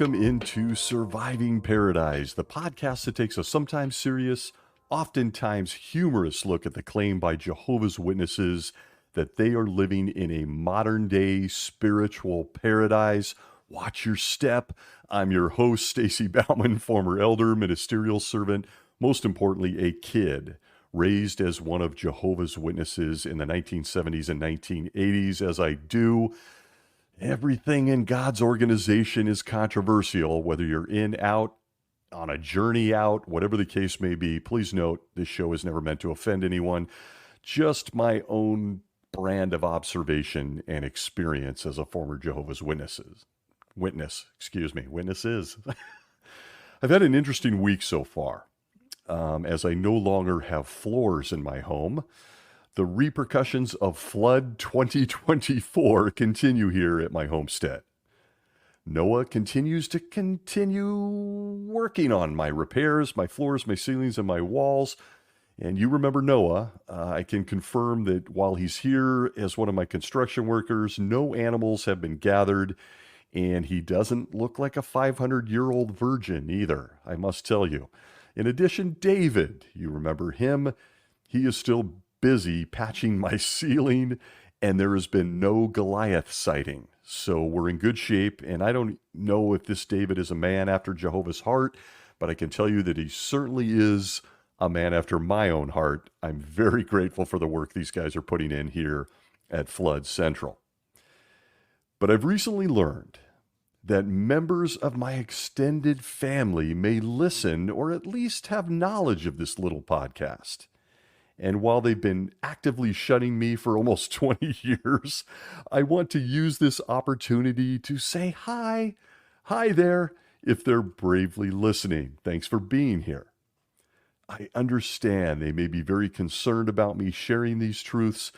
Welcome into Surviving Paradise, the podcast that takes a sometimes serious, oftentimes humorous look at the claim by Jehovah's Witnesses that they are living in a modern-day spiritual paradise. Watch your step. I'm your host, Stacy Bauman, former elder, ministerial servant, most importantly, a kid raised as one of Jehovah's Witnesses in the 1970s and 1980s. As I do, everything in God's organization is controversial, whether you're in, out, on a journey out, whatever the case may be. Please note, this show is never meant to offend anyone, just my own brand of observation and experience as a former Jehovah's Witnesses. Witnesses. I've had an interesting week so far, as I no longer have floors in my home. The repercussions of flood 2024 continue here at my homestead. Noah continues working on my repairs, my floors, my ceilings, and my walls. And you remember Noah. I can confirm that while he's here as one of my construction workers, no animals have been gathered, and he doesn't look like a 500-year-old virgin either, I must tell you. In addition, David, you remember him, he is still busy patching my ceiling, and there has been no Goliath sighting. So we're in good shape, and I don't know if this David is a man after Jehovah's heart, but I can tell you that he certainly is a man after my own heart. I'm very grateful for the work these guys are putting in here at Flood Central. But I've recently learned that members of my extended family may listen or at least have knowledge of this little podcast. And while they've been actively shunning me for almost 20 years, I want to use this opportunity to say hi there, if they're bravely listening. Thanks for being here. I understand they may be very concerned about me sharing these truths,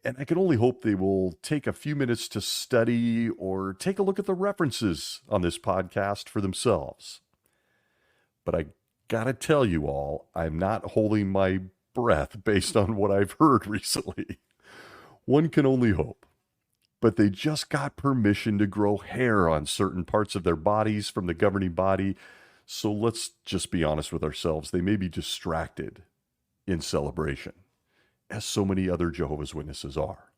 and I can only hope they will take a few minutes to study or take a look at the references on this podcast for themselves. But I gotta tell you all, I'm not holding my breath based on what I've heard recently. One can only hope. But they just got permission to grow hair on certain parts of their bodies from the governing body. So let's just be honest with ourselves. They may be distracted in celebration, as so many other Jehovah's Witnesses are.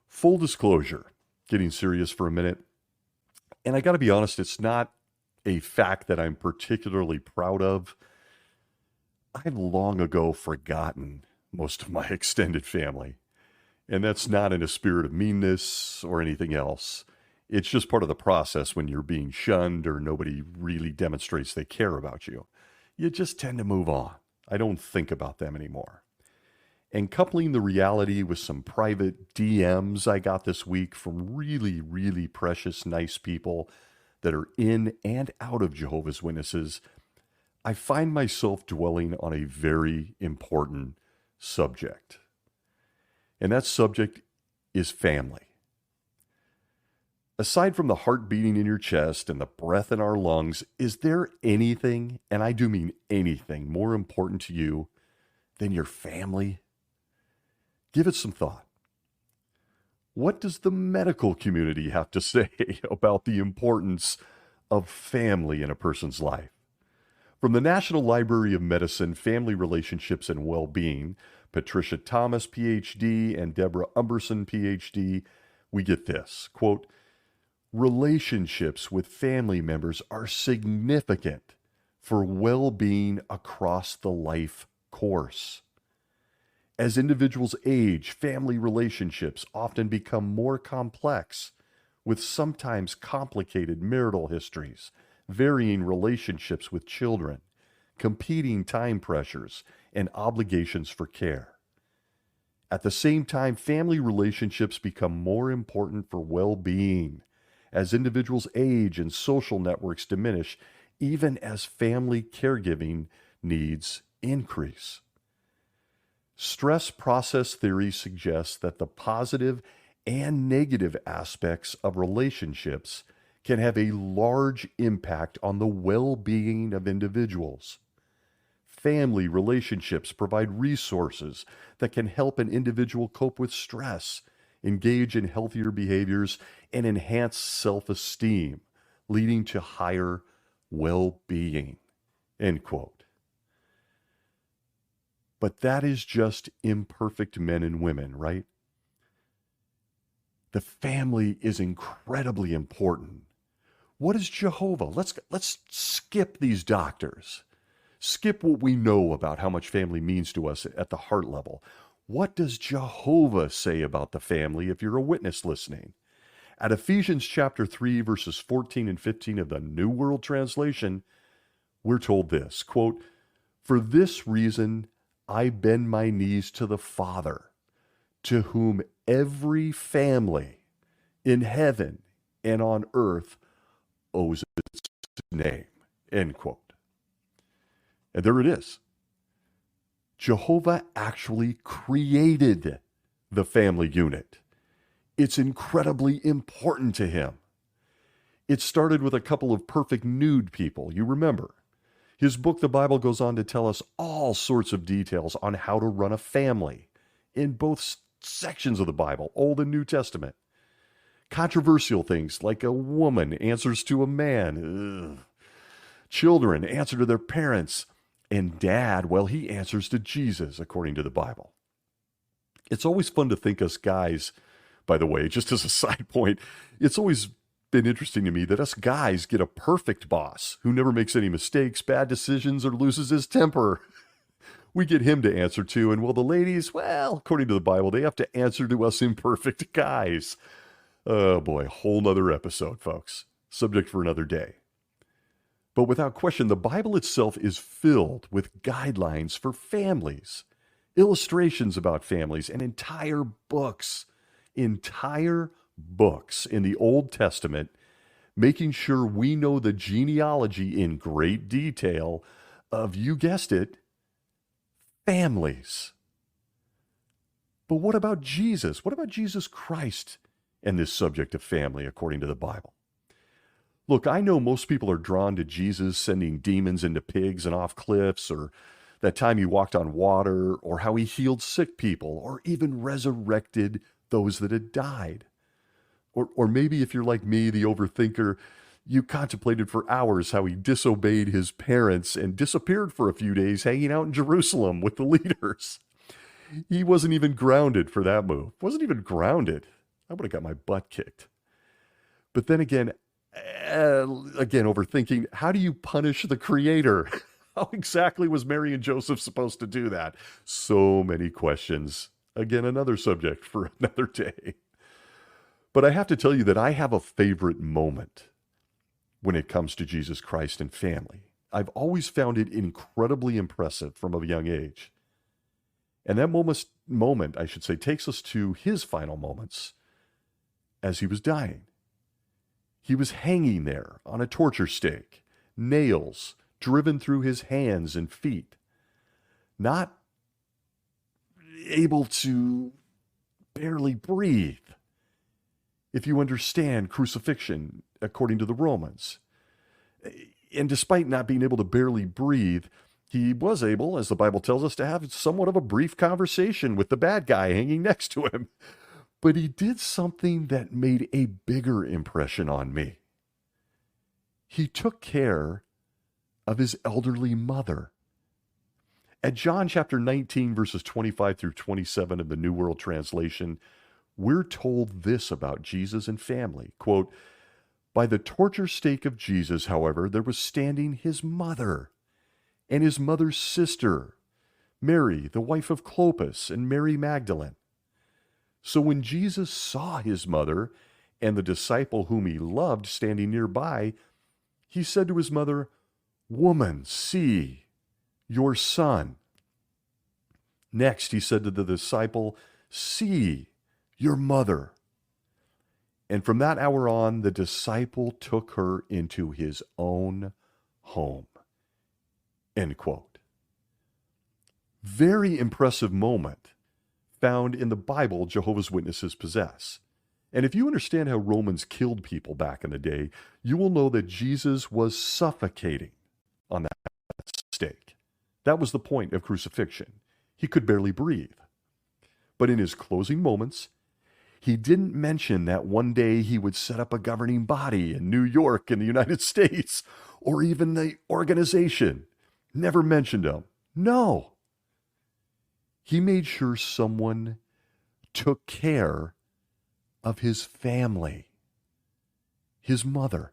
Full disclosure, getting serious for a minute. And I got to be honest, it's not a fact that I'm particularly proud of. I've long ago forgotten most of my extended family. And that's not in a spirit of meanness or anything else. It's just part of the process when you're being shunned or nobody really demonstrates they care about you. You just tend to move on. I don't think about them anymore. And coupling the reality with some private DMs I got this week from really, really precious, nice people that are in and out of Jehovah's Witnesses, I find myself dwelling on a very important subject. And that subject is family. Aside from the heart beating in your chest and the breath in our lungs, is there anything, and I do mean anything, more important to you than your family? Give it some thought. What does the medical community have to say about the importance of family in a person's life? From the National Library of Medicine, Family Relationships and Well-Being, Patricia Thomas, PhD, and Deborah Umberson, PhD, we get this, quote, relationships with family members are significant for well-being across the life course. As individuals age, family relationships often become more complex, with sometimes complicated marital histories, varying relationships with children, competing time pressures, and obligations for care. At the same time, family relationships become more important for well-being as individuals age and social networks diminish, even as family caregiving needs increase. Stress process theory suggests that the positive and negative aspects of relationships can have a large impact on the well-being of individuals. Family relationships provide resources that can help an individual cope with stress, engage in healthier behaviors, and enhance self-esteem, leading to higher well-being, end quote. But that is just imperfect men and women, right? The family is incredibly important. What is Jehovah? Let's skip these doctors. Skip what we know about how much family means to us at the heart level. What does Jehovah say about the family if you're a witness listening? At Ephesians chapter 3, verses 14 and 15 of the New World Translation, we're told this, quote, "For this reason I bend my knees to the Father, to whom every family in heaven and on earth owes its name," end quote. And there it is. Jehovah actually created the family unit. It's incredibly important to him. It started with a couple of perfect nude people, you remember. His book, the Bible, goes on to tell us all sorts of details on how to run a family in both sections of the Bible, Old and New Testament. Controversial things like a woman answers to a man. Ugh. Children answer to their parents. And dad, well, he answers to Jesus, according to the Bible. It's always fun to think us guys, by the way, just as a side point, it's always been interesting to me that us guys get a perfect boss who never makes any mistakes, bad decisions, or loses his temper. We get him to answer to, and well, the ladies, well, according to the Bible, they have to answer to us imperfect guys. Oh boy, whole nother episode, folks. Subject for another day. But without question, the Bible itself is filled with guidelines for families, illustrations about families, and entire books in the Old Testament, making sure we know the genealogy in great detail of, you guessed it, families. But what about Jesus? What about Jesus Christ and this subject of family, according to the Bible? Look, I know most people are drawn to Jesus sending demons into pigs and off cliffs, or that time he walked on water, or how he healed sick people, or even resurrected those that had died. Or maybe if you're like me, the overthinker, you contemplated for hours how he disobeyed his parents and disappeared for a few days hanging out in Jerusalem with the leaders. He wasn't even grounded for that move. Wasn't even grounded. I would have got my butt kicked. But then again, overthinking, how do you punish the creator? How exactly was Mary and Joseph supposed to do that? So many questions. Again, another subject for another day. But I have to tell you that I have a favorite moment when it comes to Jesus Christ and family. I've always found it incredibly impressive from a young age. And that moment, I should say, takes us to his final moments as he was dying. He was hanging there on a torture stake, nails driven through his hands and feet, not able to barely breathe. If you understand crucifixion according to the Romans. And despite not being able to barely breathe, he was able, as the Bible tells us, to have somewhat of a brief conversation with the bad guy hanging next to him. But he did something that made a bigger impression on me. He took care of his elderly mother. At John chapter 19, verses 25 through 27 of the New World Translation, we're told this about Jesus and family. Quote, "By the torture stake of Jesus, however, there was standing his mother and his mother's sister, Mary, the wife of Clopas, and Mary Magdalene. So when Jesus saw his mother and the disciple whom he loved standing nearby, he said to his mother, 'Woman, see your son.' Next, he said to the disciple, 'See your mother.' And from that hour on, the disciple took her into his own home." End quote. Very impressive moment found in the Bible Jehovah's Witnesses possess. And if you understand how Romans killed people back in the day, you will know that Jesus was suffocating on that stake. That was the point of crucifixion. He could barely breathe. But in his closing moments, He didn't mention that one day he would set up a governing body in New York in the United States, or even the organization. Never mentioned him. No. He made sure someone took care of his family, his mother.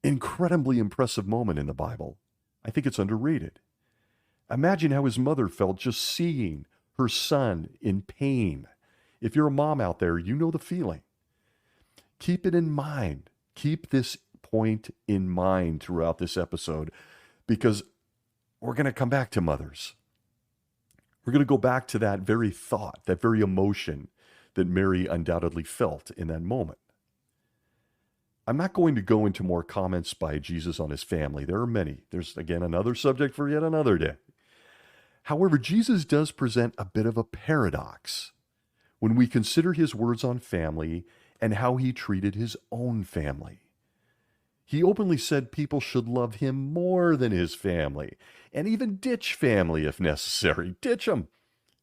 Incredibly impressive moment in the Bible. I think it's underrated. Imagine how his mother felt just seeing her son in pain. If you're a mom out there, you know the feeling. Keep it in mind. Keep this point in mind throughout this episode, because we're going to come back to mothers. We're going to go back to that very thought, that very emotion that Mary undoubtedly felt in that moment. I'm not going to go into more comments by Jesus on his family. There are many. There's, again, another subject for yet another day. However, Jesus does present a bit of a paradox when we consider his words on family and how he treated his own family. He openly said people should love him more than his family, and even ditch family if necessary. Ditch them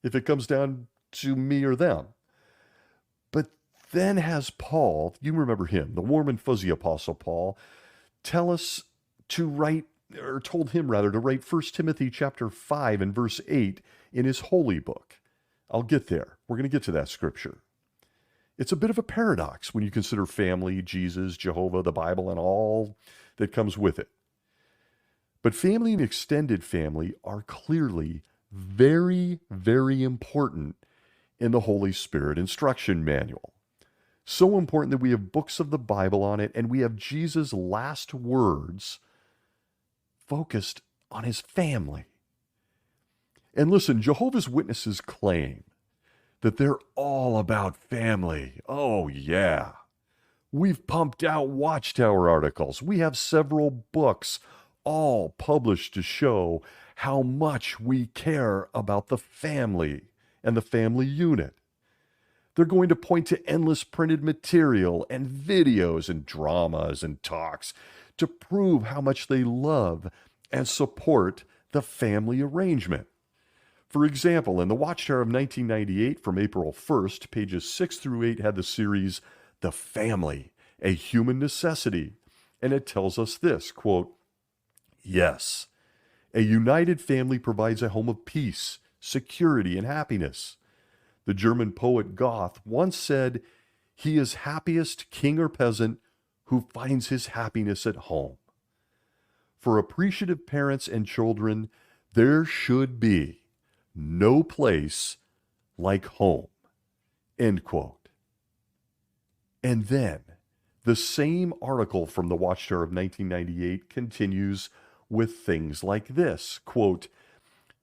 if it comes down to me or them. But then has Paul, you remember him, the warm and fuzzy apostle Paul, told him to write 1 Timothy chapter 5 and verse 8 in his holy book. I'll get there. We're going to get to that scripture. It's a bit of a paradox when you consider family, Jesus, Jehovah, the Bible, and all that comes with it. But family and extended family are clearly very, very important in the Holy Spirit instruction manual. So important that we have books of the Bible on it, and we have Jesus' last words focused on his family. And listen, Jehovah's Witnesses claim that they're all about family. Oh, yeah. We've pumped out Watchtower articles. We have several books, all published to show how much we care about the family and the family unit. They're going to point to endless printed material and videos and dramas and talks to prove how much they love and support the family arrangement. For example, in the Watchtower of 1998 from April 1st, pages 6 through 8 had the series, The Family, a Human Necessity. And it tells us this, quote, "Yes, a united family provides a home of peace, security, and happiness. The German poet Goethe once said, he is happiest king or peasant who finds his happiness at home. For appreciative parents and children, there should be no place like home." End quote. And then the same article from the Watchtower of 1998 continues with things like this, quote,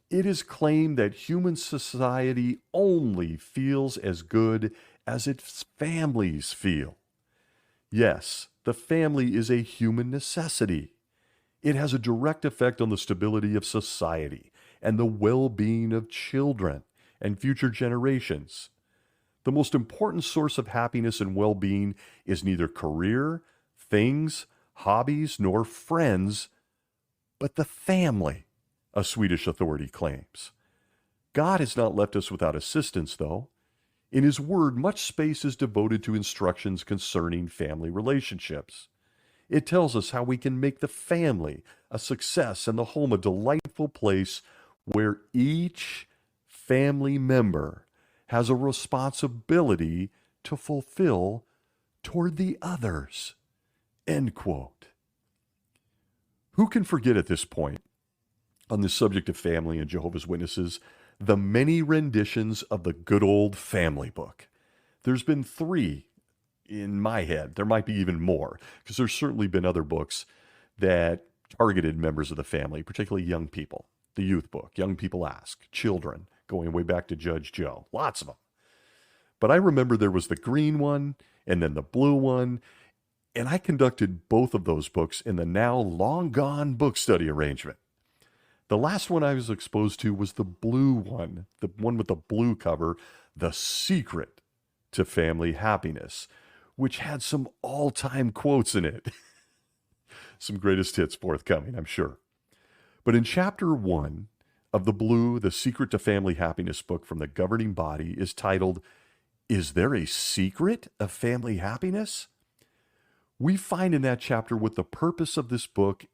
"It is claimed that human society only feels as good as its families feel. Yes, the family is a human necessity. It has a direct effect on the stability of society and the well-being of children and future generations. The most important source of happiness and well-being is neither career, things, hobbies, nor friends, but the family," a Swedish authority claims. God has not left us without assistance, though. In his word, much space is devoted to instructions concerning family relationships. It tells us how we can make the family a success and the home a delightful place where each family member has a responsibility to fulfill toward the others. End quote. Who can forget at this point, on the subject of family and Jehovah's Witnesses, the many renditions of the good old family book? There's been 3 in my head. There might be even more, because there's certainly been other books that targeted members of the family, particularly young people. The youth book, Young People Ask, Children, going way back to Judge Joe. Lots of them. But I remember there was the green one and then the blue one, and I conducted both of those books in the now long gone book study arrangement. The last one I was exposed to was the blue one, the one with the blue cover, The Secret to Family Happiness, which had some all-time quotes in it. Some greatest hits forthcoming, I'm sure. But in chapter 1 of the blue, The Secret to Family Happiness book from the governing body is titled, Is there a secret of family happiness? We find in that chapter what the purpose of this book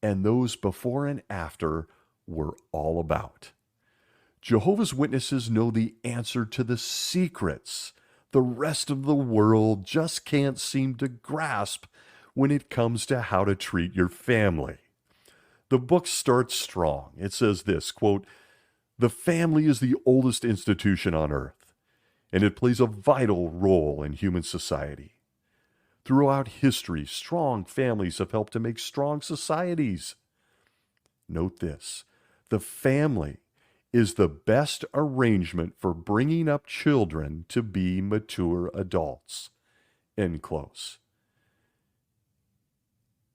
and those before and after were all about. Jehovah's Witnesses know the answer to the secrets the rest of the world just can't seem to grasp when it comes to how to treat your family. The book starts strong. It says this, quote, "The family is the oldest institution on earth, and it plays a vital role in human society. Throughout history, strong families have helped to make strong societies." Note this, the family is the best arrangement for bringing up children to be mature adults. End close.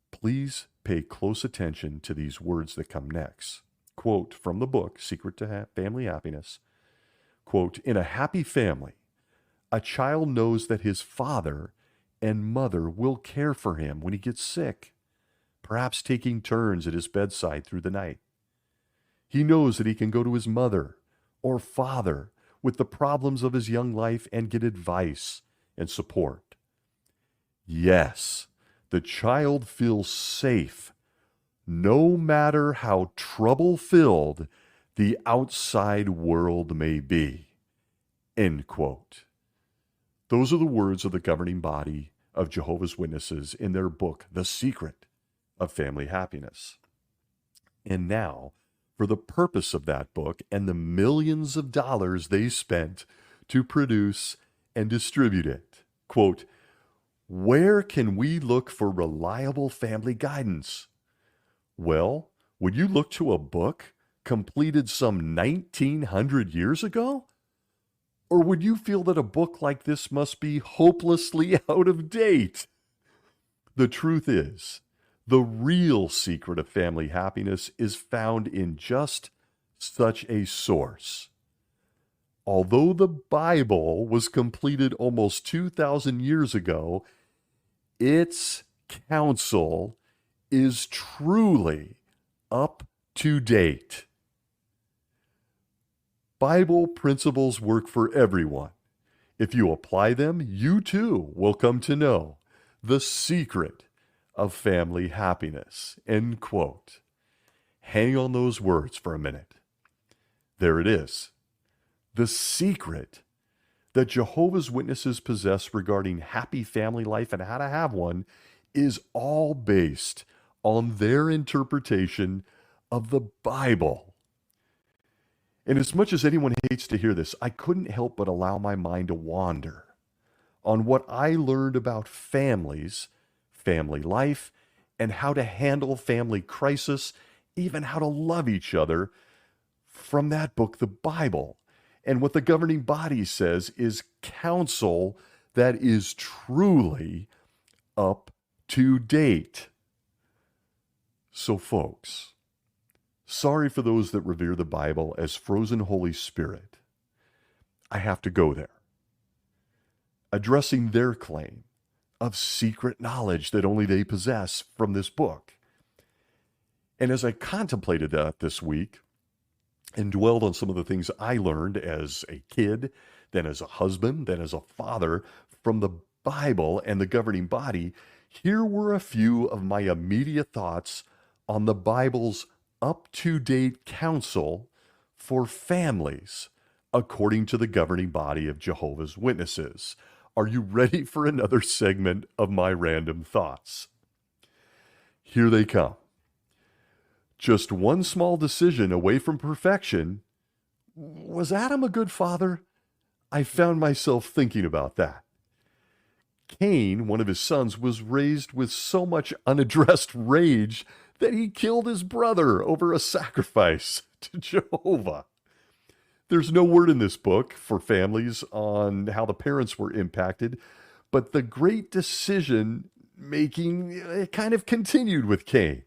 Please pay close attention to these words that come next. Quote from the book, Secret to Family Happiness. Quote, "In a happy family, a child knows that his father and mother will care for him when he gets sick, perhaps taking turns at his bedside through the night. He knows that he can go to his mother or father with the problems of his young life and get advice and support. Yes, the child feels safe, no matter how trouble-filled the outside world may be." End quote. Those are the words of the governing body of Jehovah's Witnesses in their book, The Secret of Family Happiness. And now, for the purpose of that book and the millions of dollars they spent to produce and distribute it. Quote, "Where can we look for reliable family guidance?" Well, would you look to a book completed some 1900 years ago? Or would you feel that a book like this must be hopelessly out of date? The truth is, the real secret of family happiness is found in just such a source. Although the Bible was completed almost 2,000 years ago, its counsel is truly up to date. Bible principles work for everyone. If you apply them, you too will come to know the secret of family happiness. End quote. Hang on those words for a minute. There it is. The secret that Jehovah's Witnesses possess regarding happy family life and how to have one is all based on their interpretation of the Bible. And as much as anyone hates to hear this, I couldn't help but allow my mind to wander on what I learned about families, family life, and how to handle family crisis, even how to love each other from that book, the Bible. And what the governing body says is counsel that is truly up to date. So folks, sorry for those that revere the Bible as frozen Holy Spirit. I have to go there, addressing their claim of secret knowledge that only they possess from this book. And as I contemplated that this week and dwelled on some of the things I learned as a kid, then as a husband, then as a father from the Bible and the governing body, here were a few of my immediate thoughts on the Bible's up-to-date counsel for families, according to the governing body of Jehovah's Witnesses. Are you ready for another segment of my random thoughts? Here they come. Just one small decision away from perfection. Was Adam a good father? I found myself thinking about that. Cain, one of his sons, was raised with so much unaddressed rage that he killed his brother over a sacrifice to Jehovah. There's no word in this book for families on how the parents were impacted, but the great decision making kind of continued with Cain.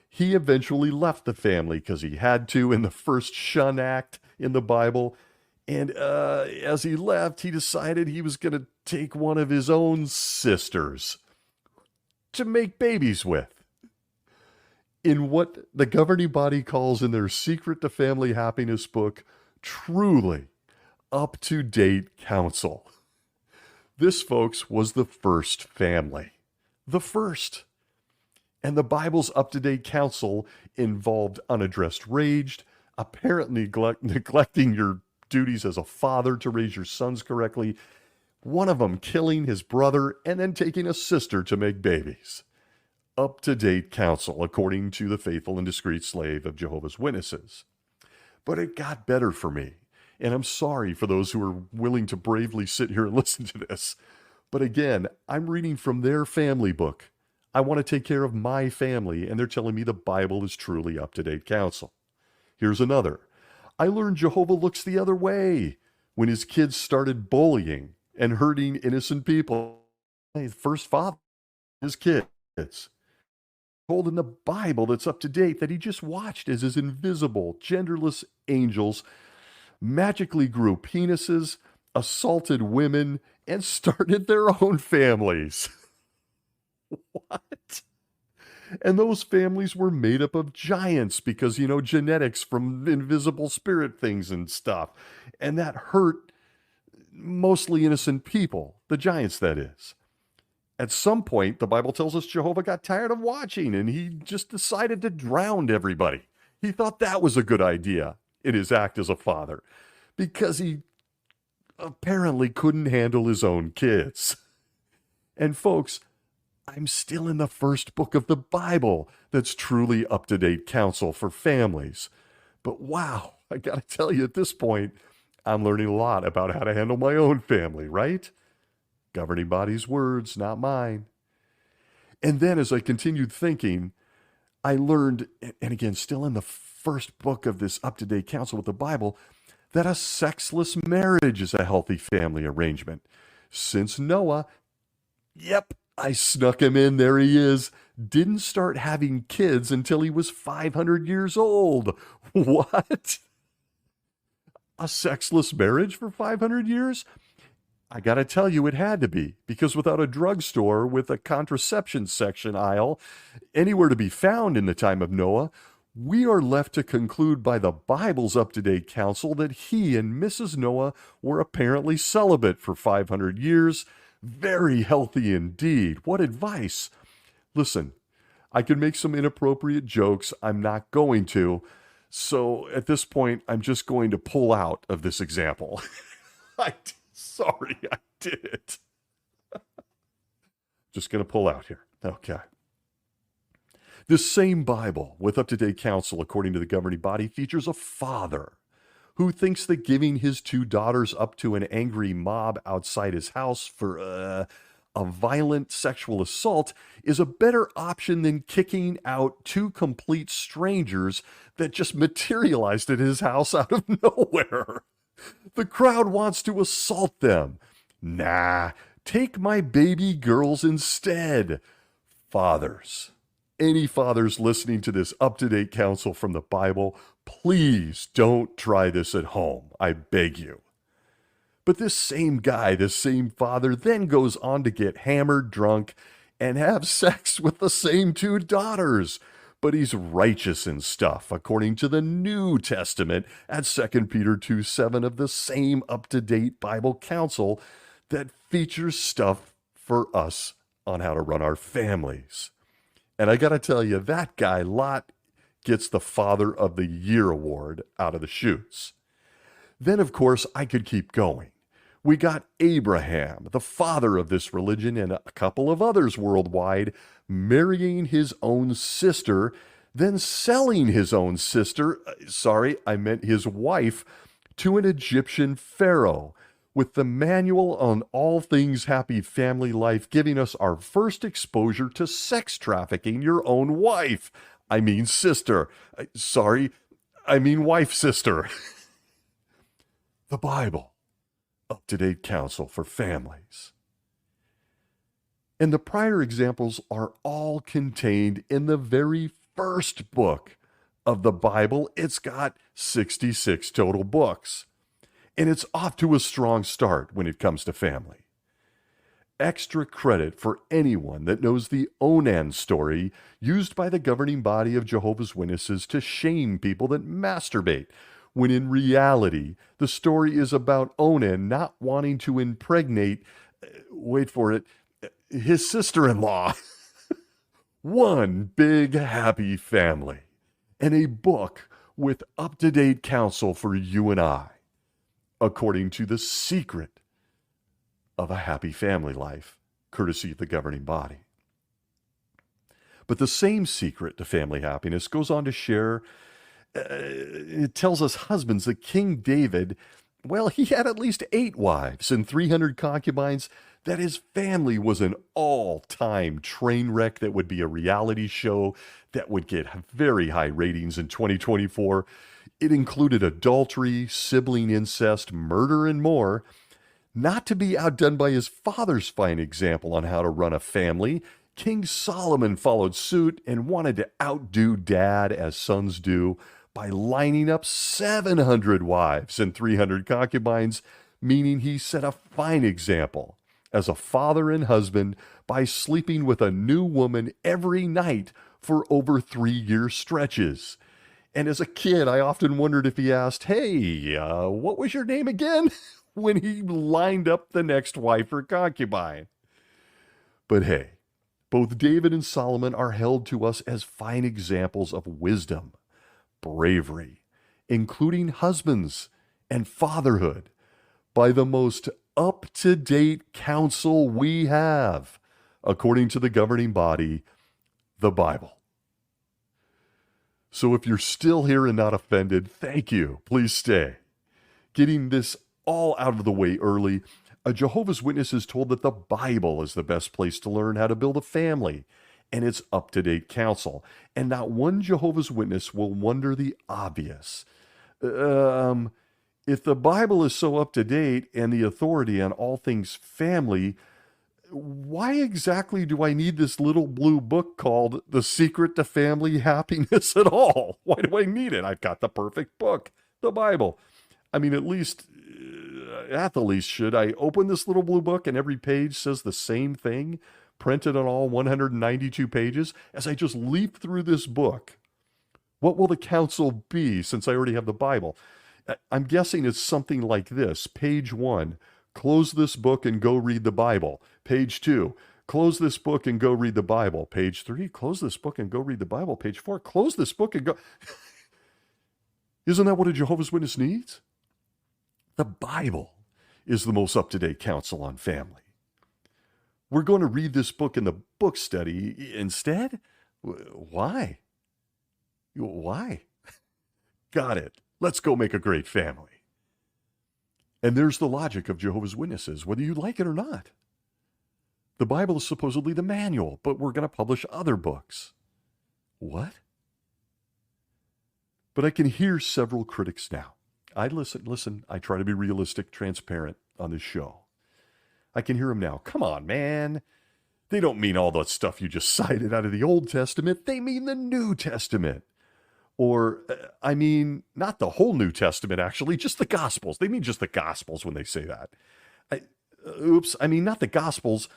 He eventually left the family because he had to in the first shun act in the Bible. And as he left, he decided he was going to take one of his own sisters to make babies with. In what the governing body calls in their Secret to Family Happiness book, truly up-to-date counsel. This, folks, was the first family. The first. And the Bible's up-to-date counsel involved unaddressed rage, apparently neglecting your duties as a father to raise your sons correctly, one of them killing his brother and then taking a sister to make babies. Up-to-date counsel, according to the faithful and discreet slave of Jehovah's Witnesses. But it got better for me. And I'm sorry for those who are willing to bravely sit here and listen to this. But again, I'm reading from their family book. I want to take care of my family, and they're telling me the Bible is truly up-to-date counsel. Here's another. I learned Jehovah looks the other way when his kids started bullying and hurting innocent people. His first father, his kids, told in the Bible that's up to date that he just watched as his invisible, genderless angels magically grew penises, assaulted women, and started their own families. What? And those families were made up of giants because, genetics from invisible spirit things and stuff. And that hurt mostly innocent people, the giants, that is. At some point, the Bible tells us Jehovah got tired of watching and he just decided to drown everybody. He thought that was a good idea in his act as a father because he apparently couldn't handle his own kids. And folks, I'm still in the first book of the Bible that's truly up-to-date counsel for families. But wow, I gotta tell you, at this point, I'm learning a lot about how to handle my own family, right? Governing body's words, not mine. And then as I continued thinking, I learned, and again, still in the first book of this up-to-date counsel with the Bible, that a sexless marriage is a healthy family arrangement. Since Noah, yep, I snuck him in, there he is, didn't start having kids until he was 500 years old. What? A sexless marriage for 500 years? I gotta tell you, it had to be, because without a drugstore with a contraception section aisle anywhere to be found in the time of Noah, we are left to conclude by the Bible's up-to-date counsel that he and Mrs. Noah were apparently celibate for 500 years. Very healthy indeed. What advice? Listen, I could make some inappropriate jokes. I'm not going to. So at this point, I'm just going to pull out of this example. Sorry, I did it. Just going to pull out here. Okay. This same Bible, with up-to-date counsel according to the governing body, features a father who thinks that giving his two daughters up to an angry mob outside his house for a violent sexual assault is a better option than kicking out two complete strangers that just materialized at his house out of nowhere. The crowd wants to assault them. Nah, take my baby girls instead. Fathers, any fathers listening to this up-to-date counsel from the Bible, please don't try this at home. I beg you. But this same guy, this same father, then goes on to get hammered, drunk, and have sex with the same two daughters. But he's righteous and stuff, according to the New Testament at 2 Peter 2:7 of the same up-to-date Bible counsel that features stuff for us on how to run our families. And I got to tell you, that guy, Lot, gets the Father of the Year award out of the chutes. Then, of course, I could keep going. We got Abraham, the father of this religion, and a couple of others worldwide, marrying his own sister, then selling his own sister, I meant his wife, to an Egyptian pharaoh, with the manual on all things happy family life giving us our first exposure to sex trafficking your own wife. I mean sister. Wife sister. The Bible. Up-to-date counsel for families. And the prior examples are all contained in the very first book of the Bible. It's got 66 total books. And it's off to a strong start when it comes to family. Extra credit for anyone that knows the Onan story used by the governing body of Jehovah's Witnesses to shame people that masturbate, when in reality, the story is about Onan not wanting to impregnate wait for it, his sister-in-law. One big happy family, and a book with up-to-date counsel for you and I, according to the secret of a happy family life, courtesy of the governing body. But the same secret to family happiness goes on to share, it tells us husbands that King David, well, he had at least 8 wives and 300 concubines, that his family was an all-time train wreck that would be a reality show that would get very high ratings in 2024. It included adultery, sibling incest, murder, and more. Not to be outdone by his father's fine example on how to run a family, King Solomon followed suit and wanted to outdo dad as sons do by lining up 700 wives and 300 concubines, meaning he set a fine example as a father and husband by sleeping with a new woman every night for over 3-year stretches. And as a kid, I often wondered if he asked, "Hey, what was your name again?" when he lined up the next wife or concubine. But hey, both David and Solomon are held to us as fine examples of wisdom, bravery, including husbands and fatherhood, by the most up-to-date counsel we have, according to the governing body, the Bible. So if you're still here and not offended, thank you. Please stay. Getting this all out of the way early, a Jehovah's Witness is told that the Bible is the best place to learn how to build a family and its up-to-date counsel. And not one Jehovah's Witness will wonder the obvious. If the Bible is so up-to-date and the authority on all things family, why exactly do I need this little blue book called The Secret to Family Happiness at all? Why do I need it? I've got the perfect book, the Bible. I mean, at the least, should I open this little blue book and every page says the same thing, printed on all 192 pages? As I just leaf through this book, what will the counsel be since I already have the Bible? I'm guessing it's something like this. Page 1, close this book and go read the Bible. Page 2, close this book and go read the Bible. Page 3, close this book and go read the Bible. Page 4, close this book and go... Isn't that what a Jehovah's Witness needs? The Bible is the most up-to-date counsel on family. We're going to read this book in the book study instead? Why? Why? Got it. Let's go make a great family. And there's the logic of Jehovah's Witnesses, whether you like it or not. The Bible is supposedly the manual, but we're going to publish other books. What? But I can hear several critics now. I listen, I try to be realistic, transparent on this show. I can hear them now. Come on, man. They don't mean all that stuff you just cited out of the Old Testament. They mean the New Testament. Or, I mean, not the whole New Testament, actually, just the Gospels. They mean just the Gospels when they say that. I mean, not the Gospels.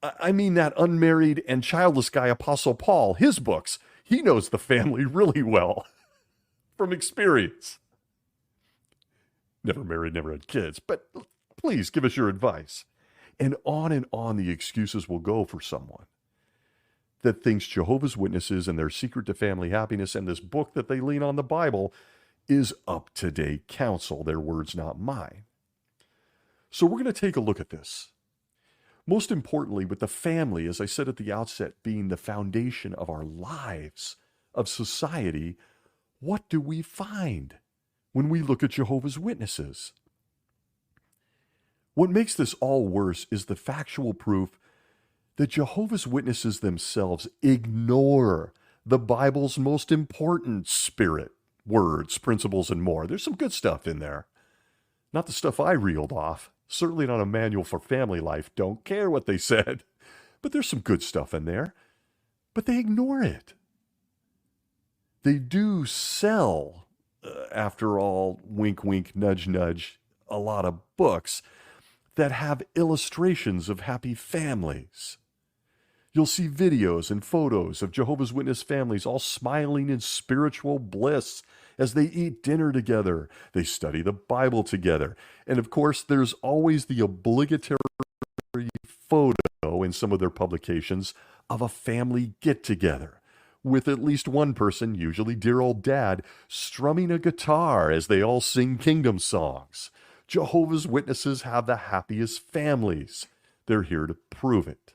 I mean that unmarried and childless guy, Apostle Paul, his books. He knows the family really well from experience. Never married, never had kids, but please give us your advice. And on the excuses will go for someone that thinks Jehovah's Witnesses and their secret to family happiness and this book that they lean on, the Bible, is up-to-date counsel. Their words, not mine. So we're going to take a look at this. Most importantly, with the family, as I said at the outset, being the foundation of our lives, of society, what do we find when we look at Jehovah's Witnesses? What makes this all worse is the factual proof that Jehovah's Witnesses themselves ignore the Bible's most important spirit, words, principles, and more. There's some good stuff in there. Not the stuff I reeled off. Certainly not a manual for family life. Don't care what they said. But there's some good stuff in there. But they ignore it. They do sell, after all, wink, wink, nudge, nudge, a lot of books that have illustrations of happy families. You'll see videos and photos of Jehovah's Witness families all smiling in spiritual bliss as they eat dinner together. They study the Bible together. And of course, there's always the obligatory photo in some of their publications of a family get-together with at least one person, usually dear old dad, strumming a guitar as they all sing kingdom songs. Jehovah's Witnesses have the happiest families. They're here to prove it.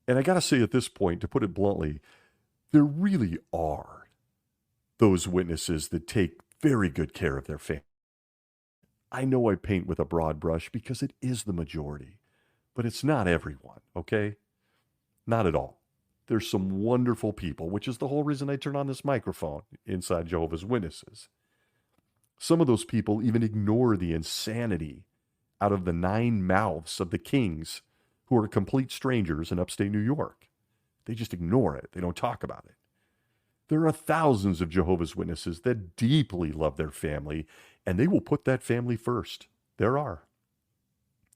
And I got to say at this point, to put it bluntly, there really are those witnesses that take very good care of their family. I know I paint with a broad brush because it is the majority, but it's not everyone, okay? Not at all. There's some wonderful people, which is the whole reason I turn on this microphone inside Jehovah's Witnesses. Some of those people even ignore the insanity out of the 9 mouths of the kings who are complete strangers in upstate New York. They just ignore it. They don't talk about it. There are thousands of Jehovah's Witnesses that deeply love their family, and they will put that family first. There are.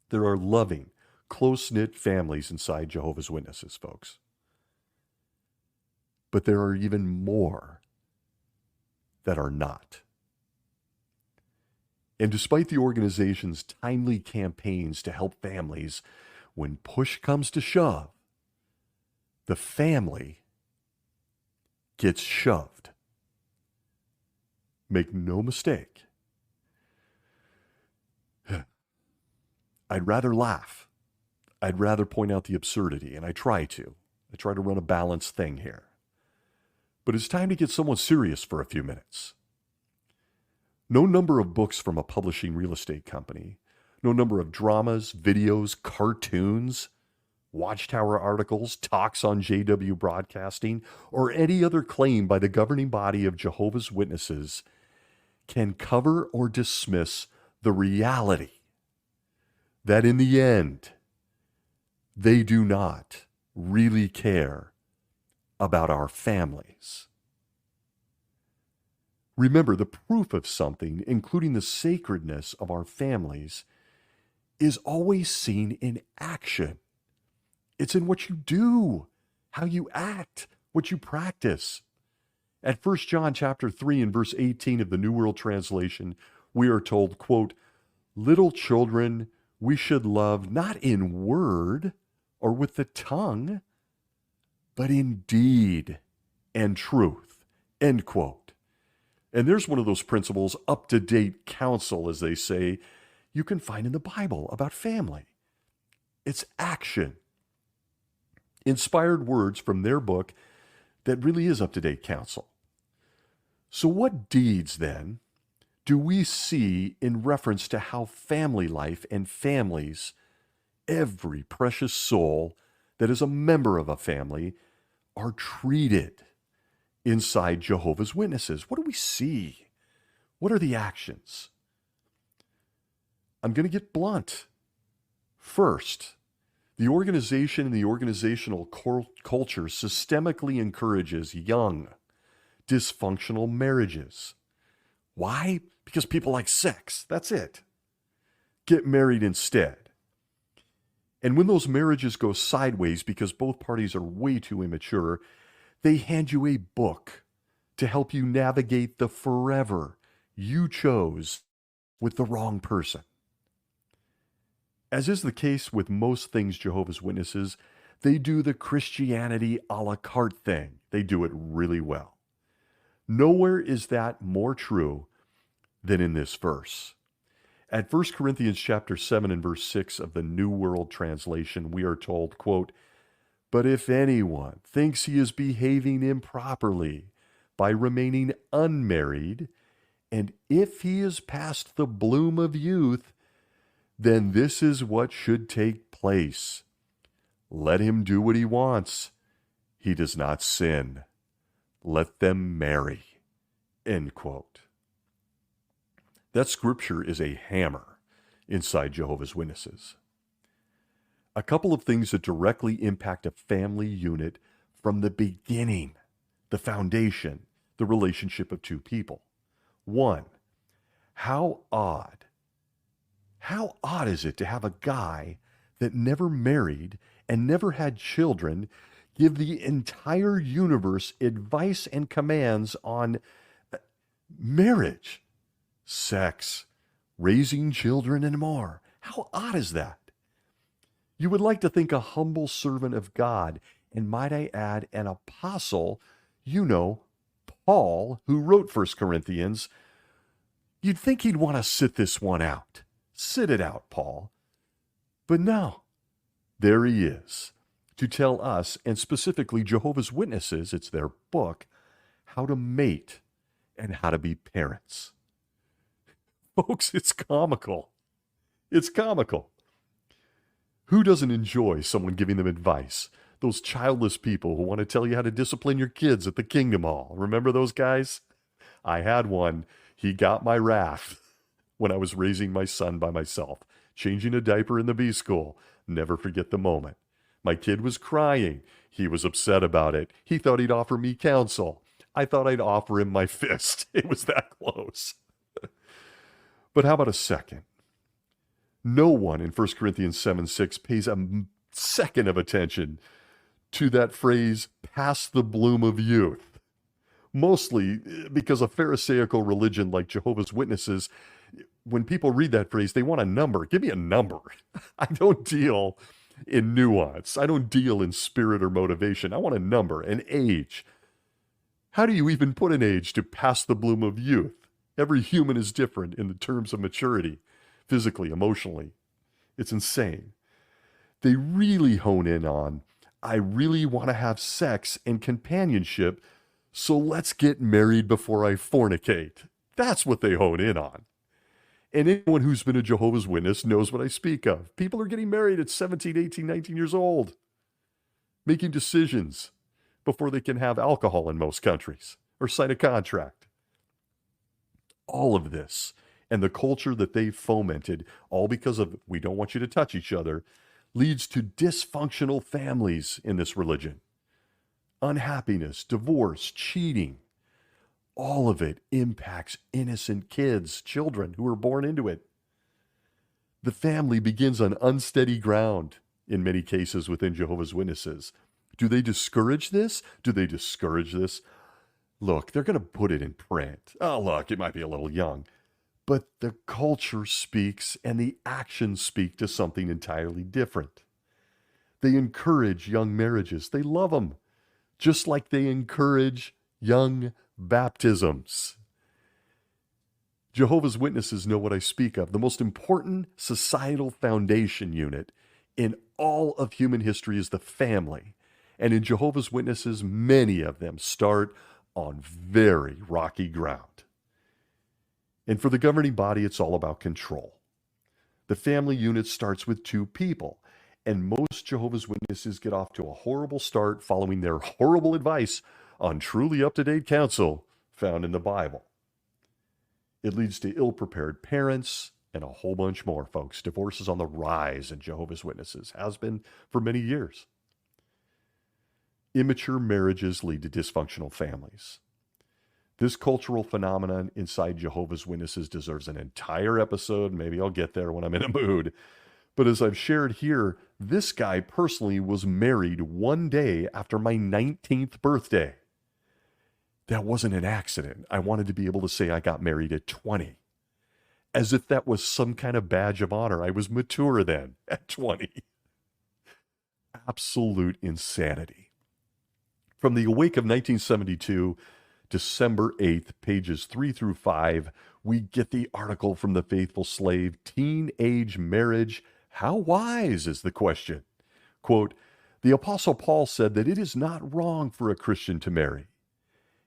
There are loving, close-knit families inside Jehovah's Witnesses, folks. But there are even more that are not. And despite the organization's timely campaigns to help families, when push comes to shove, the family gets shoved. Make no mistake. I'd rather laugh. I'd rather point out the absurdity, and I try to. I try to run a balanced thing here. But it's time to get somewhat serious for a few minutes. No number of books from a publishing real estate company, no number of dramas, videos, cartoons, Watchtower articles, talks on JW Broadcasting, or any other claim by the governing body of Jehovah's Witnesses can cover or dismiss the reality that in the end, they do not really care about our families. Remember, the proof of something, including the sacredness of our families, is always seen in action. It's in what you do, how you act, what you practice. At 1 John chapter 3 and verse 18 of the New World Translation, we are told, quote, "Little children, we should love not in word or with the tongue, but in deed and truth," end quote. And there's one of those principles, up-to-date counsel, as they say, you can find in the Bible about family. It's action. Inspired words from their book that really is up-to-date counsel. So what deeds, then, do we see in reference to how family life and families, every precious soul that is a member of a family, are treated inside Jehovah's Witnesses? What do we see? What are the actions? I'm going to get blunt. First, the organization and the organizational culture systemically encourages young, dysfunctional marriages. Why? Because people like sex. That's it. Get married instead. And when those marriages go sideways because both parties are way too immature, they hand you a book to help you navigate the forever you chose with the wrong person. As is the case with most things Jehovah's Witnesses, they do the Christianity a la carte thing. They do it really well. Nowhere is that more true than in this verse. At 1 Corinthians chapter 7 and verse 6 of the New World Translation, we are told, quote, "But if anyone thinks he is behaving improperly by remaining unmarried, and if he is past the bloom of youth, then this is what should take place. Let him do what he wants. He does not sin. Let them marry." End quote. That scripture is a hammer inside Jehovah's Witnesses. A couple of things that directly impact a family unit from the beginning, the foundation, the relationship of two people. One, how odd is it to have a guy that never married and never had children give the entire universe advice and commands on marriage, sex, raising children, and more? How odd is that? You would like to think a humble servant of God, and might I add, an apostle, you know, Paul, who wrote First Corinthians. You'd think he'd want to sit this one out. Sit it out, Paul. But no, there he is to tell us, and specifically Jehovah's Witnesses, it's their book, how to mate and how to be parents. Folks, it's comical. It's comical. Who doesn't enjoy someone giving them advice? Those childless people who want to tell you how to discipline your kids at the Kingdom Hall. Remember those guys? I had one. He got my wrath when I was raising my son by myself, changing a diaper in the B school. Never forget the moment. My kid was crying. He was upset about it. He thought he'd offer me counsel. I thought I'd offer him my fist. It was that close. But how about a second? No one in 1 Corinthians 7:6 pays a second of attention to that phrase, past the bloom of youth. Mostly because a Pharisaical religion like Jehovah's Witnesses, when people read that phrase, they want a number. Give me a number. I don't deal in nuance. I don't deal in spirit or motivation. I want a number, an age. How do you even put an age to past the bloom of youth? Every human is different in the terms of maturity, physically, emotionally. It's insane. They really hone in on, I really want to have sex and companionship, so let's get married before I fornicate. That's what they hone in on. And anyone who's been a Jehovah's Witness knows what I speak of. People are getting married at 17, 18, 19 years old, making decisions before they can have alcohol in most countries or sign a contract. All of this and the culture that they've fomented, all because of we don't want you to touch each other, leads to dysfunctional families in this religion. Unhappiness, divorce, cheating. All of it impacts innocent kids, children who are born into it. The family begins on unsteady ground in many cases within Jehovah's Witnesses. Do they discourage this? Do they discourage this? Look, they're going to put it in print. Oh, look, it might be a little young. But the culture speaks and the actions speak to something entirely different. They encourage young marriages. They love them, just like they encourage young baptisms. Jehovah's Witnesses know what I speak of. The most important societal foundation unit in all of human history is the family. And in Jehovah's Witnesses, many of them start on very rocky ground. And for the governing body, it's all about control. The family unit starts with two people, and most Jehovah's Witnesses get off to a horrible start following their horrible advice on truly up-to-date counsel found in the Bible. It leads to ill-prepared parents and a whole bunch more, folks. Divorce is on the rise in Jehovah's Witnesses, has been for many years. Immature marriages lead to dysfunctional families. This cultural phenomenon inside Jehovah's Witnesses deserves an entire episode. Maybe I'll get there when I'm in a mood. But as I've shared here, this guy personally was married one day after my 19th birthday. That wasn't an accident. I wanted to be able to say I got married at 20. As if that was some kind of badge of honor. I was mature then, at 20. Absolute insanity. From the Awake of 1972, December 8th, pages 3 through 5, we get the article from the Faithful Slave, Teenage Marriage. How wise is the question? Quote, the Apostle Paul said that it is not wrong for a Christian to marry.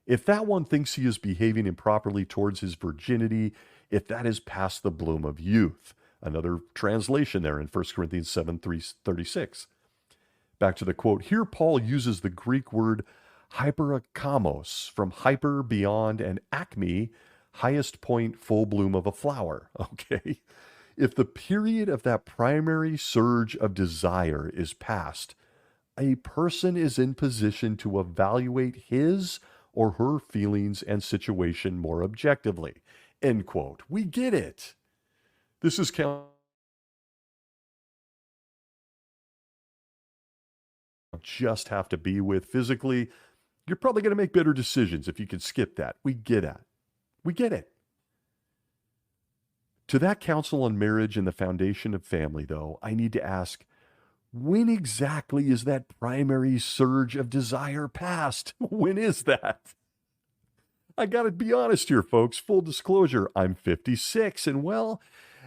If that one thinks he is behaving improperly towards his virginity, if that is past the bloom of youth. Another translation there in 1 Corinthians 7:36. Back to the quote. Here Paul uses the Greek word hyperakamos, from hyper, beyond, and acme, highest point, full bloom of a flower. Okay? If the period of that primary surge of desire is past, a person is in position to evaluate his or her feelings and situation more objectively. End quote. We get it. This is just have to be with physically. You're probably going to make better decisions if you can skip that. We get it. We get it. To that counsel on marriage and the foundation of family, though, I need to ask, When exactly is that primary surge of desire past? When is that? I gotta be honest here, folks. Full disclosure, I'm 56, and well,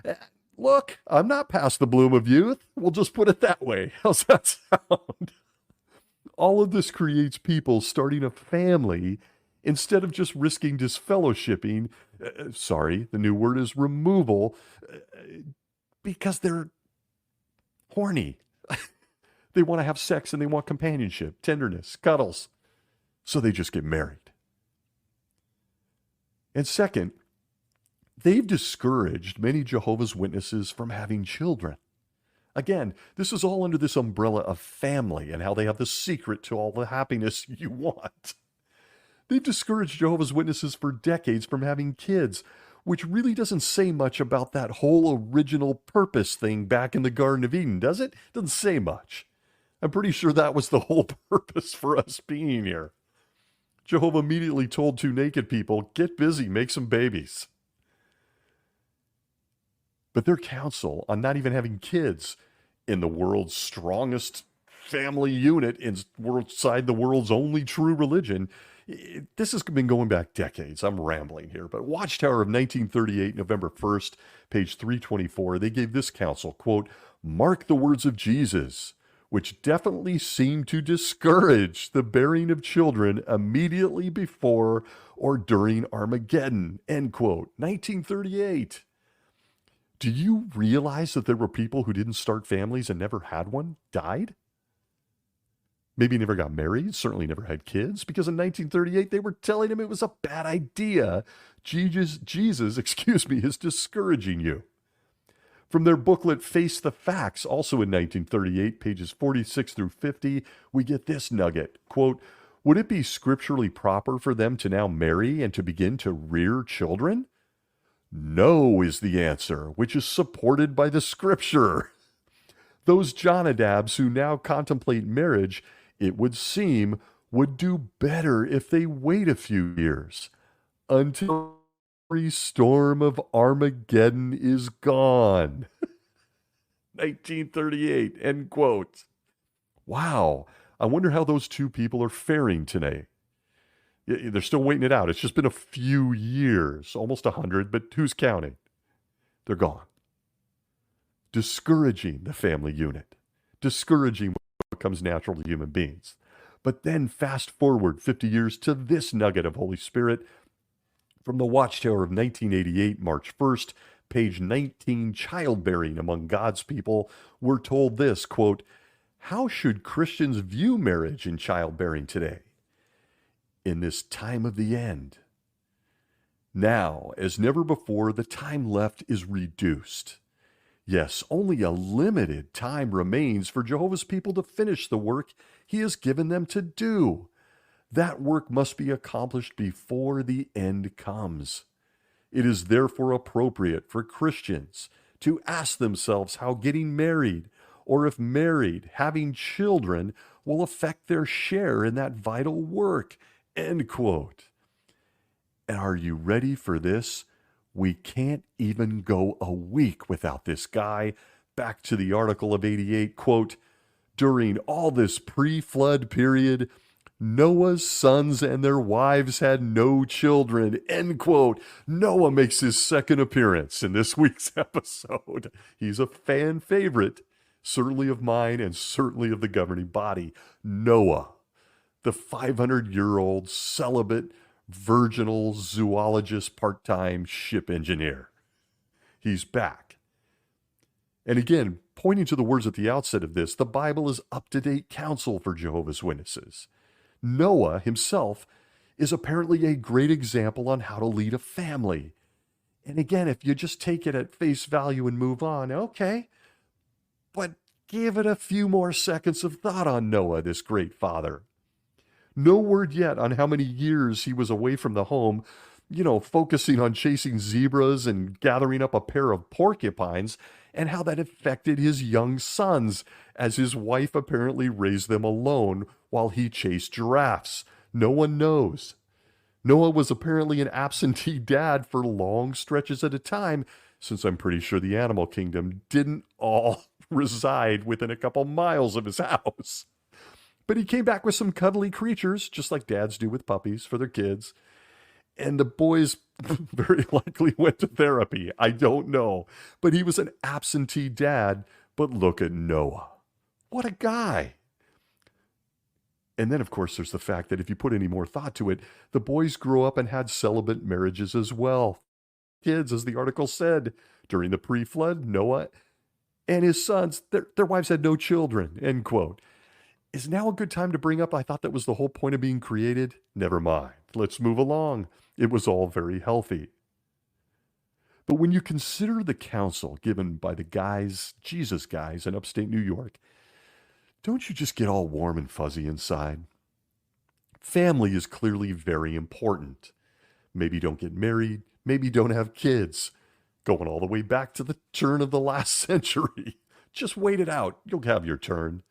eh, look, I'm not past the bloom of youth. We'll just put it that way. How's that sound? All of this creates people starting a family instead of just risking disfellowshipping. Sorry, the new word is removal, uh, because they're horny. They want to have sex and they want companionship, tenderness, cuddles. So they just get married. And second, they've discouraged many Jehovah's Witnesses from having children. Again, this is all under this umbrella of family and how they have the secret to all the happiness you want. They've discouraged Jehovah's Witnesses for decades from having kids, which really doesn't say much about that whole original purpose thing back in the Garden of Eden, does it? Doesn't say much. I'm pretty sure that was the whole purpose for us being here. Jehovah immediately told two naked people, get busy, make some babies. But their counsel on not even having kids in the world's strongest family unit inside the world's only true religion, this has been going back decades. I'm rambling here, but Watchtower of 1938, November 1st, page 324, they gave this counsel, quote, mark the words of Jesus, which definitely seem to discourage the bearing of children immediately before or during Armageddon, end quote, 1938. Do you realize that there were people who didn't start families and never had one, died? Maybe never got married, certainly never had kids, because in 1938 they were telling him it was a bad idea. Jesus, is discouraging you. From their booklet, Face the Facts, also in 1938, pages 46 through 50, we get this nugget, quote, would it be scripturally proper for them to now marry and to begin to rear children? No is the answer, which is supported by the scripture. Those Jonadabs who now contemplate marriage, it would seem, would do better if they wait a few years until every storm of Armageddon is gone. 1938, end quote. Wow, I wonder how those two people are faring today. They're still waiting it out. It's just been a few years, almost 100, but who's counting? They're gone. Discouraging the family unit. Discouraging what comes natural to human beings. But then fast forward 50 years to this nugget of Holy Spirit from the Watchtower of 1988, March 1st, page 19, childbearing among God's people. We're told this, quote, how should Christians view marriage and childbearing today? In this time of the end. Now, as never before, the time left is reduced. Yes, only a limited time remains for Jehovah's people to finish the work he has given them to do. That work must be accomplished before the end comes. It is therefore appropriate for Christians to ask themselves how getting married, or if married, having children, will affect their share in that vital work. End quote. And are you ready for this? We can't even go a week without this guy. Back to the article of 88, quote, during all this pre-flood period, Noah's sons and their wives had no children, end quote. Noah makes his second appearance in this week's episode. He's a fan favorite, certainly of mine and certainly of the governing body. Noah, the 500-year-old celibate, virginal zoologist, part-time ship engineer. He's back. And again, pointing to the words at the outset of this, the Bible is up-to-date counsel for Jehovah's Witnesses. Noah himself is apparently a great example on how to lead a family. And again, if you just take it at face value and move on, okay, but give it a few more seconds of thought on Noah, this great father. No word yet on how many years he was away from the home, focusing on chasing zebras and gathering up a pair of porcupines, and how that affected his young sons, as his wife apparently raised them alone while he chased giraffes. No one knows. Noah was apparently an absentee dad for long stretches at a time, since I'm pretty sure the animal kingdom didn't all reside within a couple miles of his house. But he came back with some cuddly creatures, just like dads do with puppies for their kids. And the boys very likely went to therapy. I don't know. But he was an absentee dad. But look at Noah. What a guy. And then, of course, there's the fact that if you put any more thought to it, the boys grew up and had celibate marriages as well. Kids, as the article said, during the pre-flood, Noah and his sons, their wives had no children, end quote. Is now a good time to bring up, I thought that was the whole point of being created? Never mind. Let's move along. It was all very healthy. But when you consider the counsel given by the guys, Jesus guys in upstate New York, don't you just get all warm and fuzzy inside? Family is clearly very important. Maybe don't get married. Maybe don't have kids. Going all the way back to the turn of the last century. Just wait it out. You'll have your turn.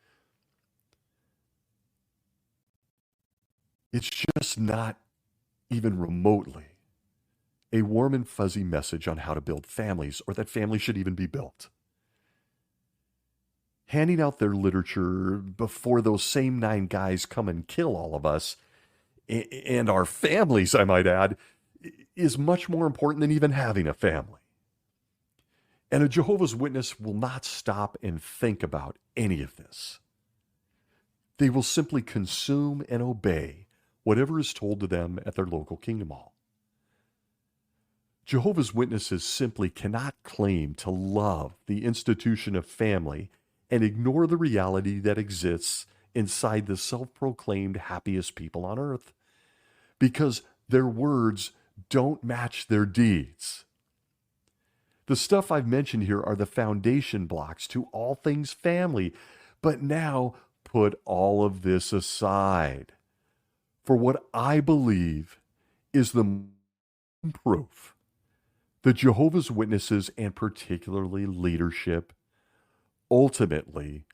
It's just not even remotely a warm and fuzzy message on how to build families or that families should even be built. Handing out their literature before those same 9 guys come and kill all of us, and our families, I might add, is much more important than even having a family. And a Jehovah's Witness will not stop and think about any of this. They will simply consume and obey whatever is told to them at their local kingdom hall. Jehovah's Witnesses simply cannot claim to love the institution of family and ignore the reality that exists inside the self-proclaimed happiest people on earth, because their words don't match their deeds. The stuff I've mentioned here are the foundation blocks to all things family, but now put all of this aside for what I believe is the proof that Jehovah's Witnesses, and particularly leadership, ultimately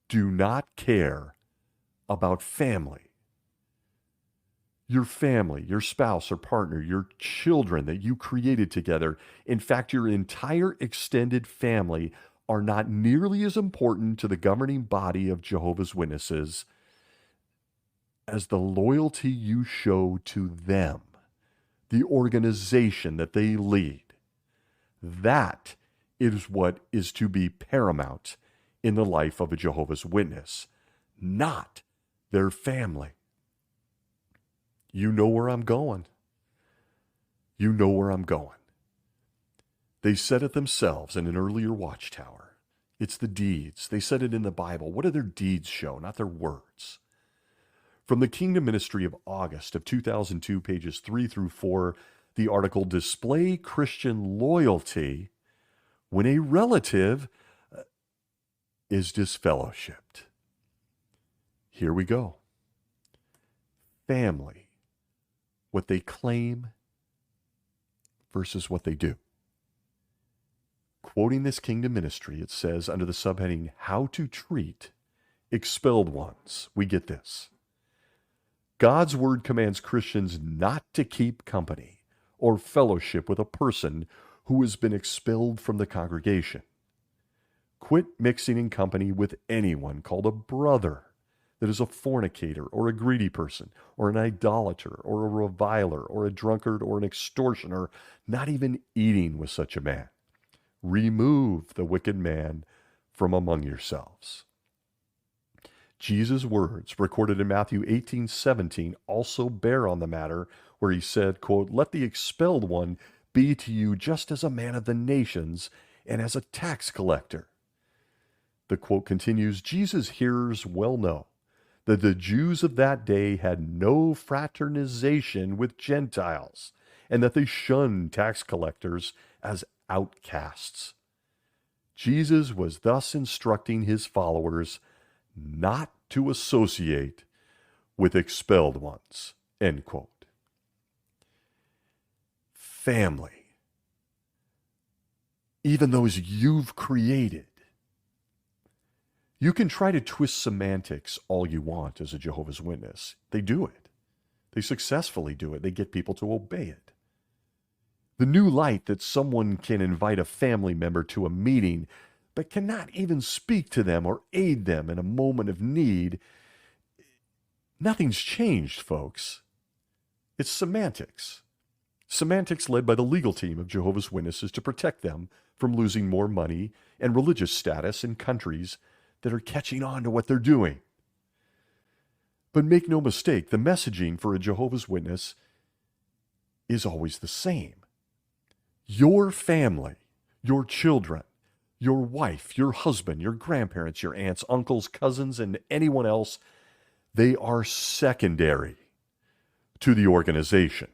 do not care about family. Your family, your spouse or partner, your children that you created together, in fact, your entire extended family, are not nearly as important to the governing body of Jehovah's Witnesses as the loyalty you show to them, the organization that they lead. That is what is to be paramount in the life of a Jehovah's Witness, not their family. You know where I'm going. You know where I'm going. They said it themselves in an earlier Watchtower. It's the deeds. They said it in the Bible. What do their deeds show, not their words? From the Kingdom Ministry of August of 2002, pages 3 through 4, the article, Display Christian Loyalty When a Relative is Disfellowshipped. Here we go. Family. What they claim versus what they do. Quoting this Kingdom Ministry, it says under the subheading, How to Treat Expelled Ones, we get this. God's word commands Christians not to keep company or fellowship with a person who has been expelled from the congregation. Quit mixing in company with anyone called a brother that is a fornicator or a greedy person or an idolater or a reviler or a drunkard or an extortioner, not even eating with such a man. Remove the wicked man from among yourselves. Jesus' words, recorded in Matthew 18:17, also bear on the matter, where he said, quote, Let the expelled one be to you just as a man of the nations and as a tax collector. The quote continues, Jesus' hearers well know that the Jews of that day had no fraternization with Gentiles, and that they shunned tax collectors as outcasts. Jesus was thus instructing his followers not to associate with expelled ones. End quote. Family. Even those you've created. You can try to twist semantics all you want as a Jehovah's Witness. They do it. They successfully do it. They get people to obey it. The new light that someone can invite a family member to a meeting, but cannot even speak to them or aid them in a moment of need, nothing's changed, folks. It's semantics. Semantics led by the legal team of Jehovah's Witnesses to protect them from losing more money and religious status in countries that are catching on to what they're doing. But make no mistake, the messaging for a Jehovah's Witness is always the same. Your family, your children, your wife, your husband, your grandparents, your aunts, uncles, cousins, and anyone else, they are secondary to the organization.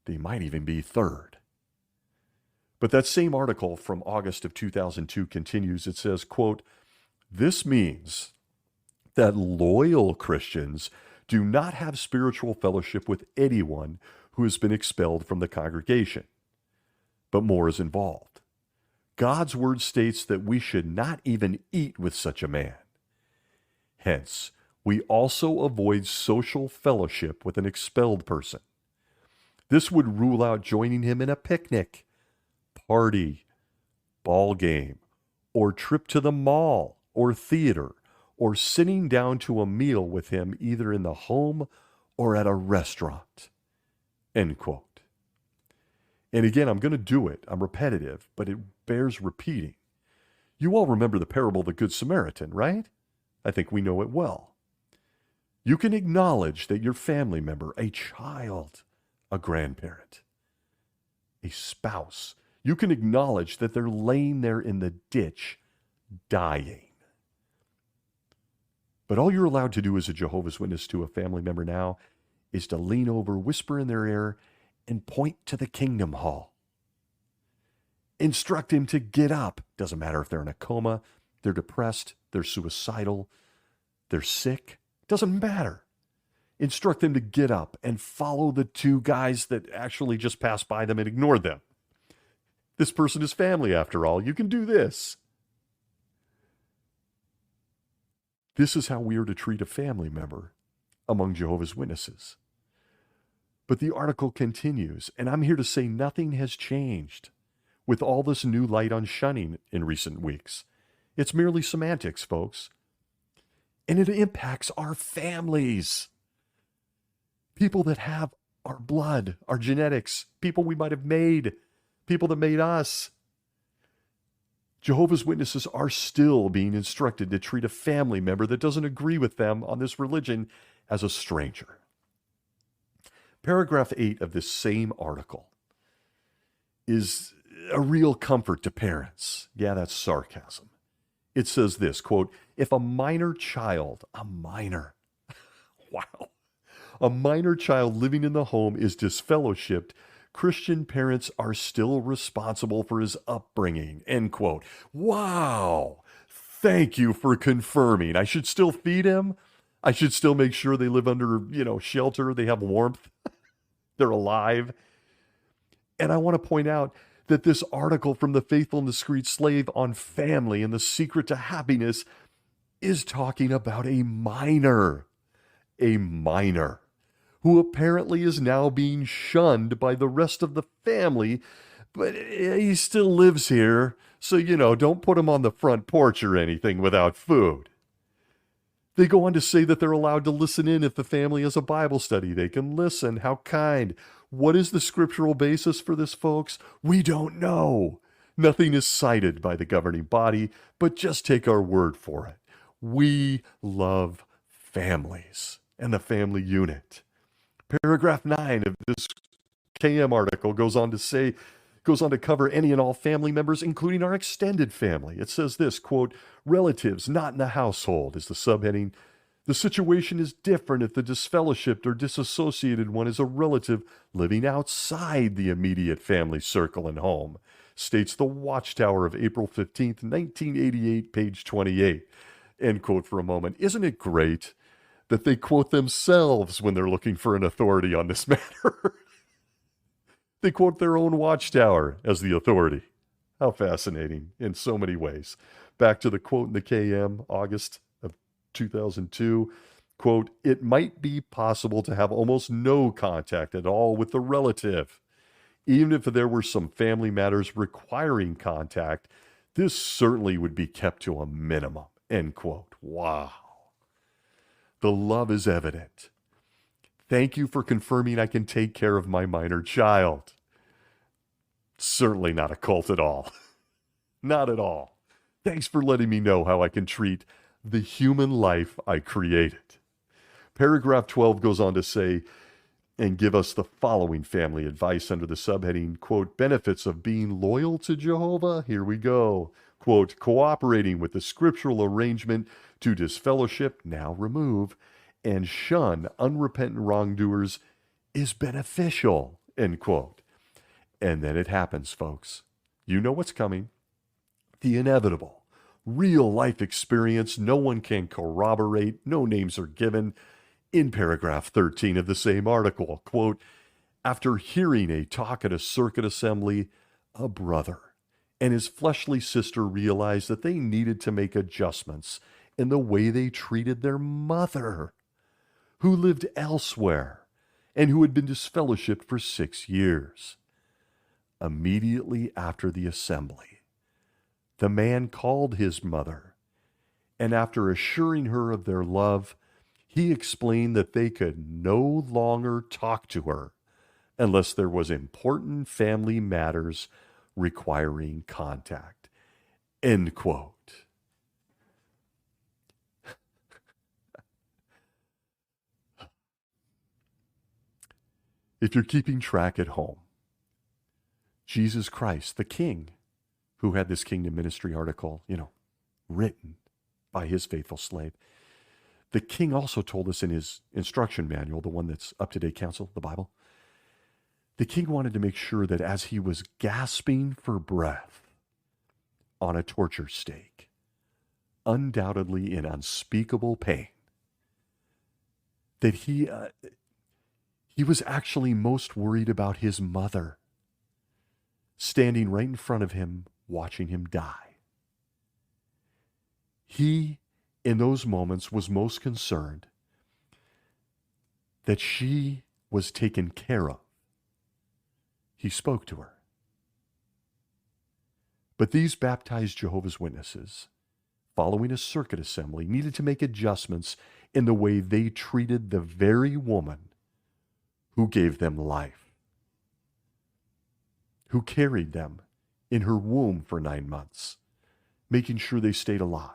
They might even be third. But that same article from August of 2002 continues. It says, quote, "This means that loyal Christians do not have spiritual fellowship with anyone who has been expelled from the congregation. But more is involved. God's word states that we should not even eat with such a man. Hence, we also avoid social fellowship with an expelled person. This would rule out joining him in a picnic, party, ball game, or trip to the mall or theater, or sitting down to a meal with him either in the home or at a restaurant." End quote. And again, I'm going to do it. I'm repetitive, but it bears repeating. You all remember the parable of the Good Samaritan, right? I think we know it well. You can acknowledge that your family member, a child, a grandparent, a spouse, you can acknowledge that they're laying there in the ditch, dying. But all you're allowed to do as a Jehovah's Witness to a family member now is to lean over, whisper in their ear, and point to the kingdom hall. Instruct him to get up. Doesn't matter if they're in a coma, they're depressed, they're suicidal, they're sick. Doesn't matter. Instruct them to get up and follow the two guys that actually just passed by them and ignored them. This person is family, after all. You can do this. This is how we are to treat a family member among Jehovah's Witnesses. But the article continues, and I'm here to say nothing has changed with all this new light on shunning in recent weeks. It's merely semantics, folks. And it impacts our families. People that have our blood, our genetics, people we might have made, people that made us. Jehovah's Witnesses are still being instructed to treat a family member that doesn't agree with them on this religion as a stranger. Paragraph 8 of this same article is a real comfort to parents. Yeah, that's sarcasm. It says this, quote, "If a minor child, wow, a minor child living in the home is disfellowshipped, Christian parents are still responsible for his upbringing," end quote. Wow. Thank you for confirming. I should still feed him. I should still make sure they live under, shelter. They have warmth. They're alive. And I want to point out that this article from the Faithful and Discreet Slave on family and the secret to happiness is talking about a minor who apparently is now being shunned by the rest of the family, but he still lives here, so, don't put him on the front porch or anything without food. They go on to say that they're allowed to listen in if the family has a Bible study. They can listen. How kind. What is the scriptural basis for this, folks? We don't know. Nothing is cited by the governing body, but just take our word for it. We love families and the family unit. Paragraph 9 of this KM article goes on to cover any and all family members, including our extended family. It says this, quote, "Relatives not in the household" is the subheading. "The situation is different if the disfellowshipped or disassociated one is a relative living outside the immediate family circle and home," states the Watchtower of April 15th, 1988, page 28. End quote for a moment. Isn't it great that they quote themselves when they're looking for an authority on this matter? They quote their own Watchtower as the authority. How fascinating in so many ways. Back to the quote in the KM, August of 2002, quote, "It might be possible to have almost no contact at all with the relative. Even if there were some family matters requiring contact, This certainly would be kept to a minimum, end quote. Wow. The love is evident. Thank you for confirming I can take care of my minor child. Certainly not a cult at all. Not at all. Thanks for letting me know how I can treat the human life I created. Paragraph 12 goes on to say, and give us the following family advice under the subheading, quote, benefits of being loyal to Jehovah. Here we go. Quote, cooperating with the scriptural arrangement to disfellowship, now remove, and shun unrepentant wrongdoers is beneficial, end quote. And then it happens, folks. You know what's coming. The inevitable, real life experience no one can corroborate, no names are given. In paragraph 13 of the same article, quote, after hearing a talk at a circuit assembly, a brother and his fleshly sister realized that they needed to make adjustments in the way they treated their mother, who lived elsewhere and who had been disfellowshipped for 6 years. Immediately after the assembly, the man called his mother, and after assuring her of their love, he explained that they could no longer talk to her unless there was important family matters requiring contact. End quote. If you're keeping track at home, Jesus Christ, the King, who had this kingdom ministry article, written by his faithful slave, the King also told us in his instruction manual, the one that's up-to-date counsel, the Bible, the King wanted to make sure that as he was gasping for breath on a torture stake, undoubtedly in unspeakable pain, that he was actually most worried about his mother, standing right in front of him, watching him die. He, in those moments, was most concerned that she was taken care of. He spoke to her. But these baptized Jehovah's Witnesses, following a circuit assembly, needed to make adjustments in the way they treated the very woman who gave them life, who carried them in her womb for 9 months, making sure they stayed alive.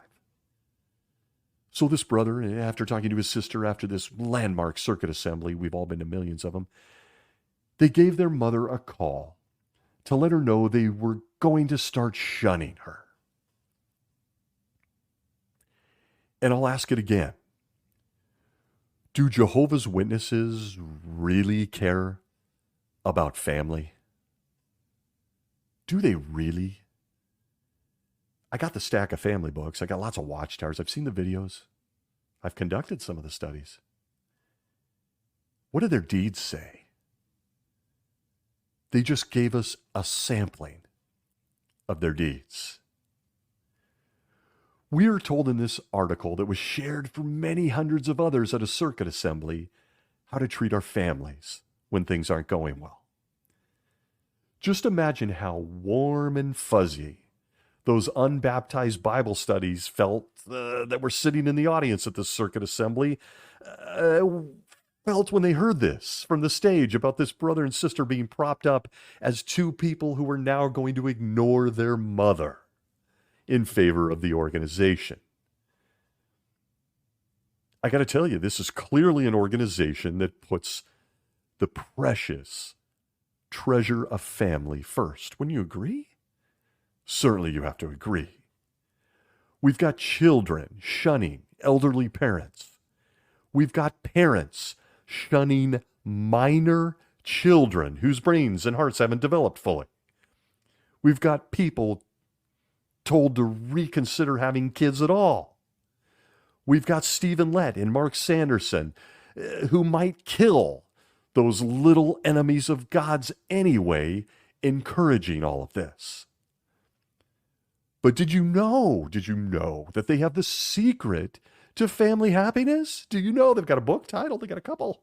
So this brother, after talking to his sister after this landmark circuit assembly, we've all been to millions of them, they gave their mother a call to let her know they were going to start shunning her. And I'll ask it again. Do Jehovah's Witnesses really care about family? Do they really? I got the stack of family books. I got lots of Watchtowers. I've seen the videos. I've conducted some of the studies. What do their deeds say? They just gave us a sampling of their deeds. We are told in this article that was shared for many hundreds of others at a circuit assembly how to treat our families when things aren't going well. Just imagine how warm and fuzzy those unbaptized Bible studies felt that were sitting in the audience at this circuit assembly felt when they heard this from the stage about this brother and sister being propped up as two people who were now going to ignore their mother in favor of the organization. I got to tell you, this is clearly an organization that puts the precious treasure of family first. Wouldn't you agree? Certainly you have to agree. We've got children shunning elderly parents. We've got parents shunning minor children whose brains and hearts haven't developed fully. We've got people told to reconsider having kids at all. We've got Stephen Lett and Mark Sanderson who might kill those little enemies of God's anyway, encouraging all of this. But did you know that they have the secret to family happiness? Do you know they've got a book title? They got a couple.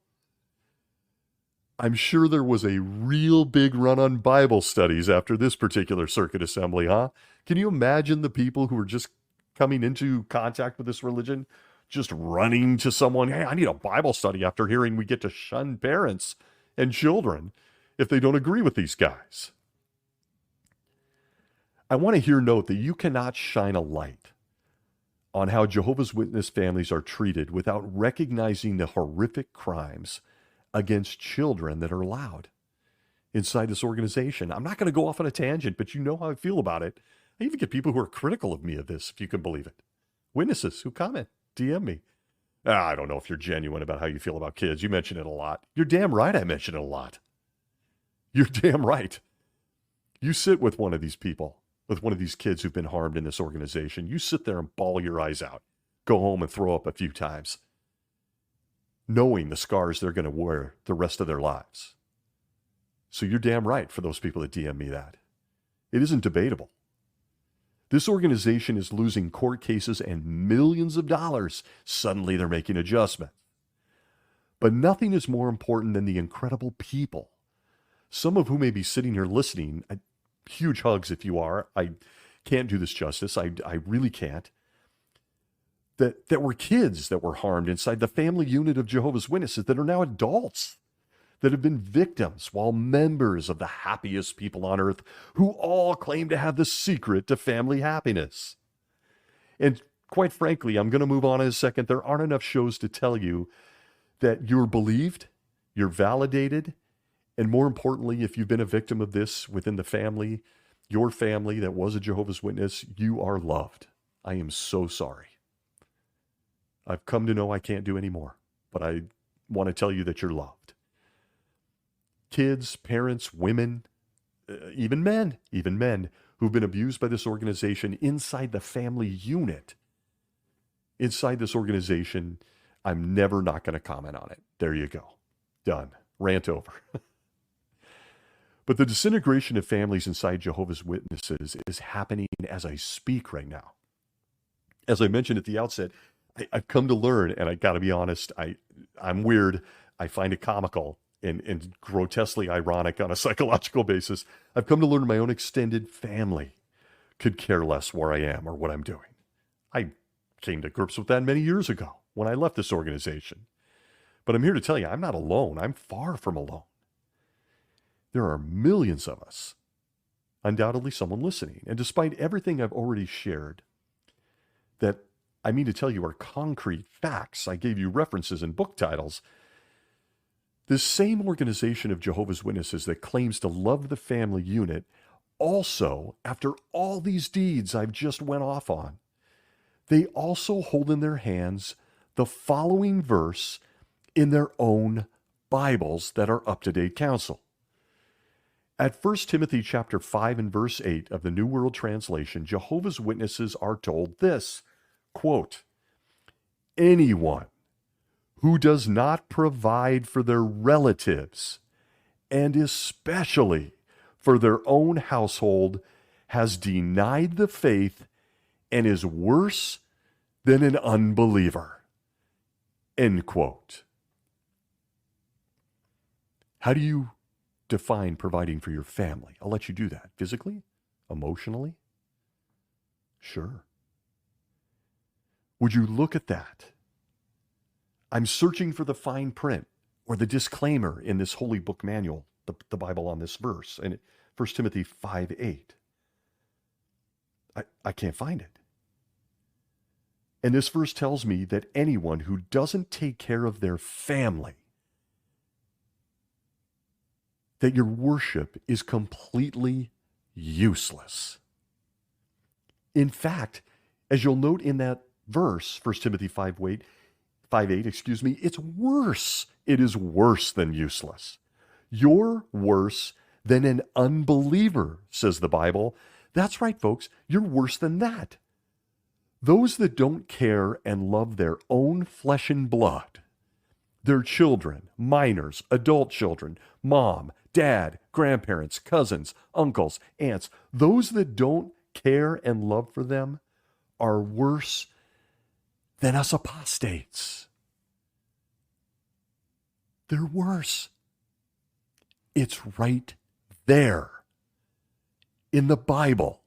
I'm sure there was a real big run on Bible studies after this particular circuit assembly, huh? Can you imagine the people who were just coming into contact with this religion, just running to someone, hey, I need a Bible study after hearing we get to shun parents and children if they don't agree with these guys? I want to here note that you cannot shine a light on how Jehovah's Witness families are treated without recognizing the horrific crimes against children that are allowed inside this organization. I'm not going to go off on a tangent, but you know how I feel about it. I even get people who are critical of me of this, if you can believe it. Witnesses who comment, DM me. I don't know if you're genuine about how you feel about kids. You mention it a lot. You're damn right I mention it a lot. You're damn right. You sit with one of these people, with one of these kids who've been harmed in this organization. You sit there and bawl your eyes out. Go home and throw up a few times, knowing the scars they're going to wear the rest of their lives. So you're damn right for those people that DM me that. It isn't debatable. This organization is losing court cases and millions of dollars. Suddenly they're making adjustments. But nothing is more important than the incredible people, some of whom may be sitting here listening. Huge hugs if you are. I can't do this justice. I really can't. That were kids that were harmed inside the family unit of Jehovah's Witnesses that are now adults, that have been victims while members of the happiest people on earth who all claim to have the secret to family happiness. And quite frankly, I'm going to move on in a second. There aren't enough shows to tell you that you're believed, you're validated, and more importantly, if you've been a victim of this within the family, your family that was a Jehovah's Witness, you are loved. I am so sorry. I've come to know I can't do any more, but I want to tell you that you're loved. Kids, parents, women, even men who've been abused by this organization inside the family unit. Inside this organization, I'm never not going to comment on it. There you go. Done. Rant over. But the disintegration of families inside Jehovah's Witnesses is happening as I speak right now. As I mentioned at the outset, I've come to learn, and I got to be honest, I'm weird. I find it comical and grotesquely ironic on a psychological basis. I've come to learn my own extended family could care less where I am or what I'm doing. I came to grips with that many years ago when I left this organization. But I'm here to tell you, I'm not alone. I'm far from alone. There are millions of us, undoubtedly someone listening. And despite everything I've already shared, that I mean to tell you are concrete facts. I gave you references and book titles. This same organization of Jehovah's Witnesses that claims to love the family unit also, after all these deeds I've just went off on, they also hold in their hands the following verse in their own Bibles that are up-to-date counsel. At 1 Timothy chapter 5 and verse 8 of the New World Translation, Jehovah's Witnesses are told this, quote, anyone who does not provide for their relatives, and especially for their own household, has denied the faith and is worse than an unbeliever. End quote. How do you define providing for your family? I'll let you do that. Physically? Emotionally? Sure. Would you look at that? I'm searching for the fine print or the disclaimer in this holy book manual, the Bible on this verse, and 1 Timothy 5:8. I can't find it. And this verse tells me that anyone who doesn't take care of their family, that your worship is completely useless. In fact, as you'll note in that verse, 1 Timothy 5:8, it's worse. It is worse than useless. You're worse than an unbeliever, says the Bible. That's right, folks. You're worse than that. Those that don't care and love their own flesh and blood, their children, minors, adult children, mom, dad, grandparents, cousins, uncles, aunts, those that don't care and love for them are worse than us apostates. They're worse. It's right there in the Bible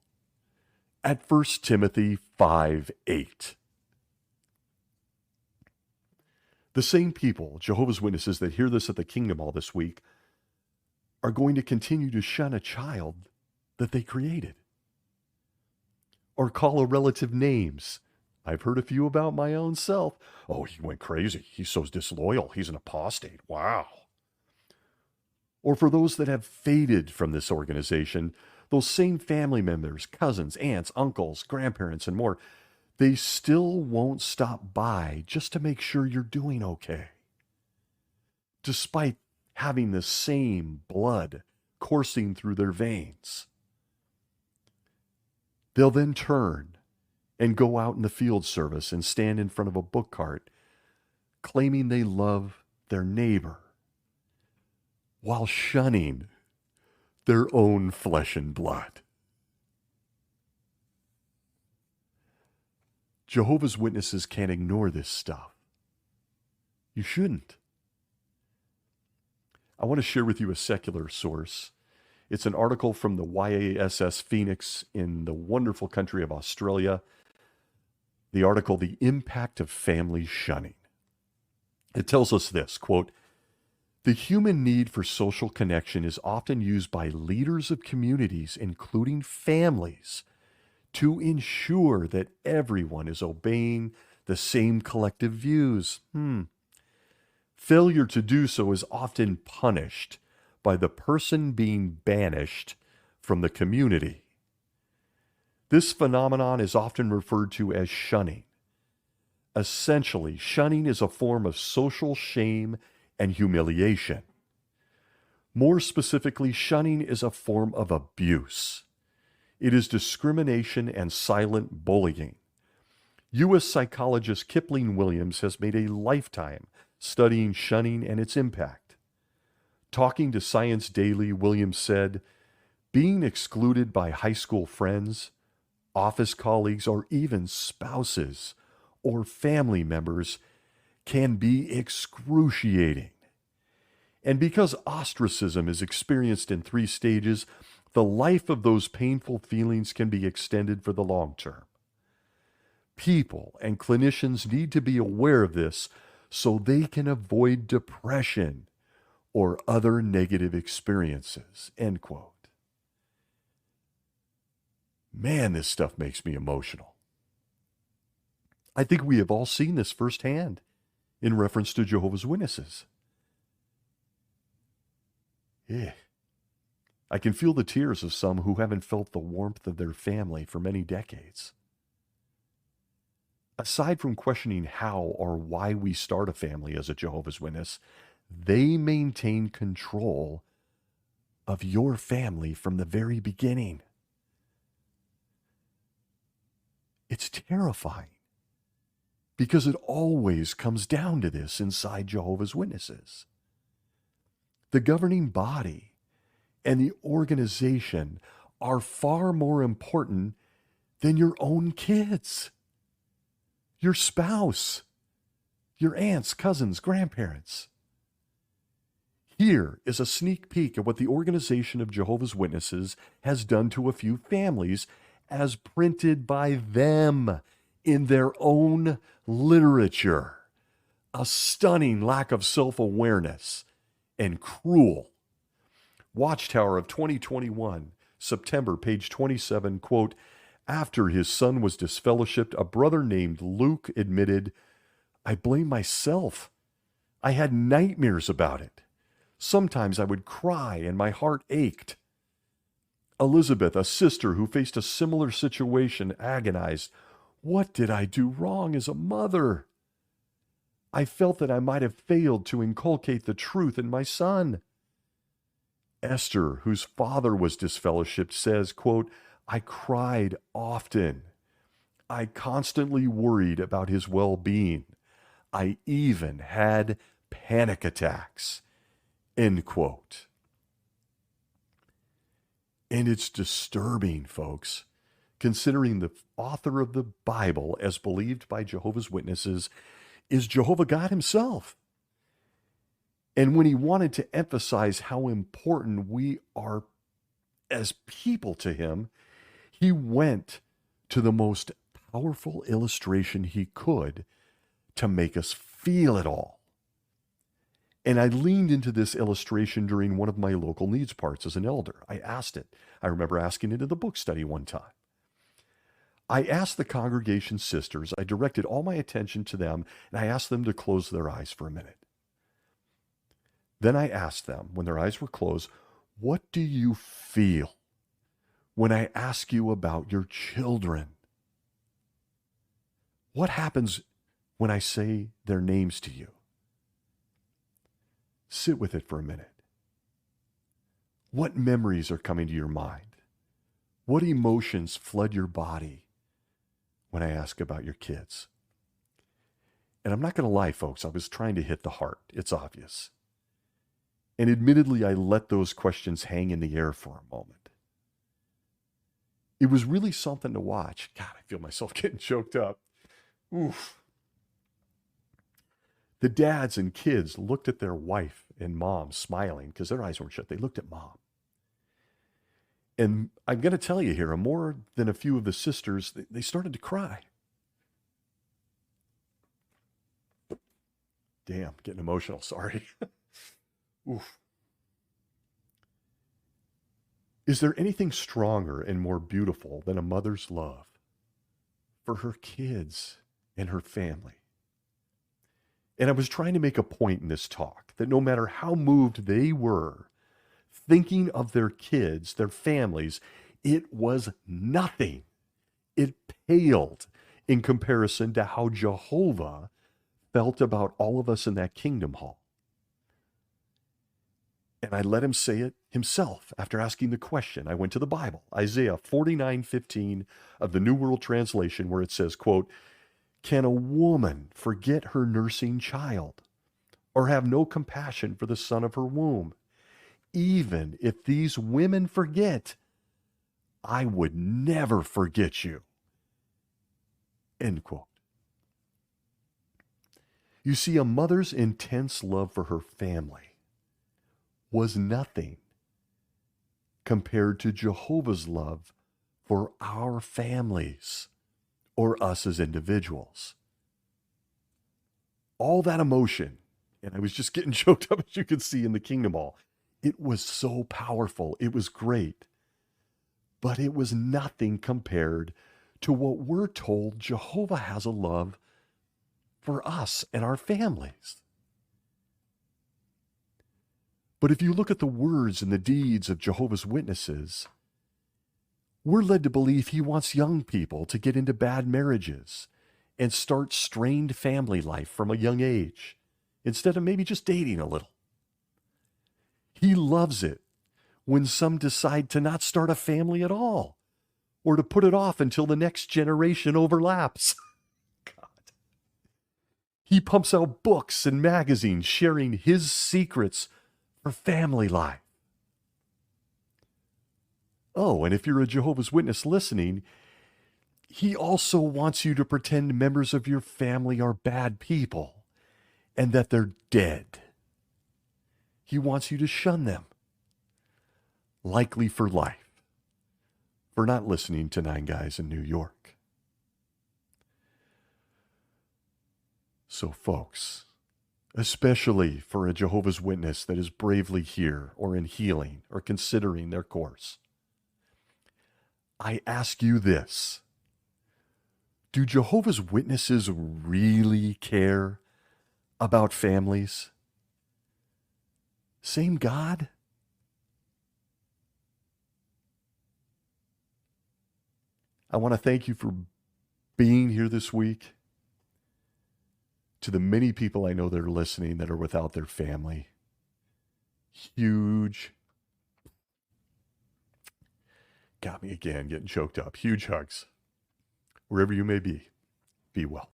at 1 Timothy 5:8. The same people, Jehovah's Witnesses, that hear this at the Kingdom Hall this week, are going to continue to shun a child that they created or call a relative names. I've heard a few about my own self. Oh, he went crazy. He's so disloyal. He's an apostate. Wow. Or for those that have faded from this organization, those same family members, cousins, aunts, uncles, grandparents, and more, they still won't stop by just to make sure you're doing okay. Despite having the same blood coursing through their veins. They'll then turn and go out in the field service and stand in front of a book cart, claiming they love their neighbor, while shunning their own flesh and blood. Jehovah's Witnesses can't ignore this stuff. You shouldn't. I want to share with you a secular source. It's an article from the YASS Phoenix in the wonderful country of Australia. The article, The Impact of Family Shunning. It tells us this, quote, "The human need for social connection is often used by leaders of communities, including families, to ensure that everyone is obeying the same collective views. Failure to do so is often punished by the person being banished from the community. This phenomenon is often referred to as shunning. Essentially, shunning is a form of social shame and humiliation. More specifically, shunning is a form of abuse. It is discrimination and silent bullying. U.S. psychologist Kipling Williams has made a lifetime studying shunning and its impact. Talking to Science Daily, Williams said, "Being excluded by high school friends, office colleagues, or even spouses or family members can be excruciating. And because ostracism is experienced in 3 stages, the life of those painful feelings can be extended for the long term. People and clinicians need to be aware of this so they can avoid depression or other negative experiences." End quote. Man, this stuff makes me emotional. I think we have all seen this firsthand in reference to Jehovah's Witnesses. I can feel the tears of some who haven't felt the warmth of their family for many decades. Aside from questioning how or why we start a family as a Jehovah's Witness, they maintain control of your family from the very beginning. It's terrifying because it always comes down to this inside Jehovah's Witnesses. The governing body and the organization are far more important than your own kids, your spouse, your aunts, cousins, grandparents. Here is a sneak peek at what the organization of Jehovah's Witnesses has done to a few families as printed by them in their own literature. A stunning lack of self-awareness and cruel. Watchtower of 2021, September, page 27, quote, "After his son was disfellowshipped, a brother named Luke admitted, 'I blame myself. I had nightmares about it. Sometimes I would cry and my heart ached.' Elizabeth, a sister who faced a similar situation, agonized, 'What did I do wrong as a mother? I felt that I might have failed to inculcate the truth in my son.' Esther, whose father was disfellowshipped, says, quote, 'I cried often. I constantly worried about his well-being. I even had panic attacks.' End quote. And it's disturbing, folks, considering the author of the Bible, as believed by Jehovah's Witnesses, is Jehovah God himself. And when he wanted to emphasize how important we are as people to him, he went to the most powerful illustration he could to make us feel it all. And I leaned into this illustration during one of my local needs parts as an elder. I asked it. I remember asking it in the book study one time. I asked the congregation sisters, I directed all my attention to them, and I asked them to close their eyes for a minute. Then I asked them, when their eyes were closed, what do you feel when I ask you about your children? What happens when I say their names to you? Sit with it for a minute. What memories are coming to your mind? What emotions flood your body when I ask about your kids? And I'm not going to lie, folks, I was trying to hit the heart. It's obvious. And admittedly, I let those questions hang in the air for a moment. It was really something to watch. God, I feel myself getting choked up. Oof. The dads and kids looked at their wife and mom smiling because their eyes weren't shut. They looked at mom. And I'm going to tell you here, more than a few of the sisters, they started to cry. Damn, getting emotional, sorry. Oof. Is there anything stronger and more beautiful than a mother's love for her kids and her family? And I was trying to make a point in this talk that no matter how moved they were, thinking of their kids, their families, it was nothing. It paled in comparison to how Jehovah felt about all of us in that kingdom hall. And I let him say it himself after asking the question. I went to the Bible, Isaiah 49:15 of the New World Translation, where it says, quote, "Can a woman forget her nursing child or have no compassion for the son of her womb? Even if these women forget, I would never forget you." End quote. You see, a mother's intense love for her family was nothing compared to Jehovah's love for our families or us as individuals. All that emotion, and I was just getting choked up, as you can see in the Kingdom Hall. It was so powerful. It was great. But it was nothing compared to what we're told Jehovah has a love for us and our families. But if you look at the words and the deeds of Jehovah's Witnesses, we're led to believe he wants young people to get into bad marriages and start strained family life from a young age, instead of maybe just dating a little. He loves it when some decide to not start a family at all, or to put it off until the next generation overlaps. God. He pumps out books and magazines sharing his secrets for family life. Oh, and if you're a Jehovah's Witness listening, he also wants you to pretend members of your family are bad people and that they're dead. He wants you to shun them, likely for life, for not listening to 9 Guys in New York. So, folks, especially for a Jehovah's Witness that is bravely here or in healing or considering their course, I ask you this. Do Jehovah's Witnesses really care about families? Same God? I want to thank you for being here this week. To the many people I know that are listening that are without their family, huge, got me again, getting choked up. Huge hugs. Wherever you may be well.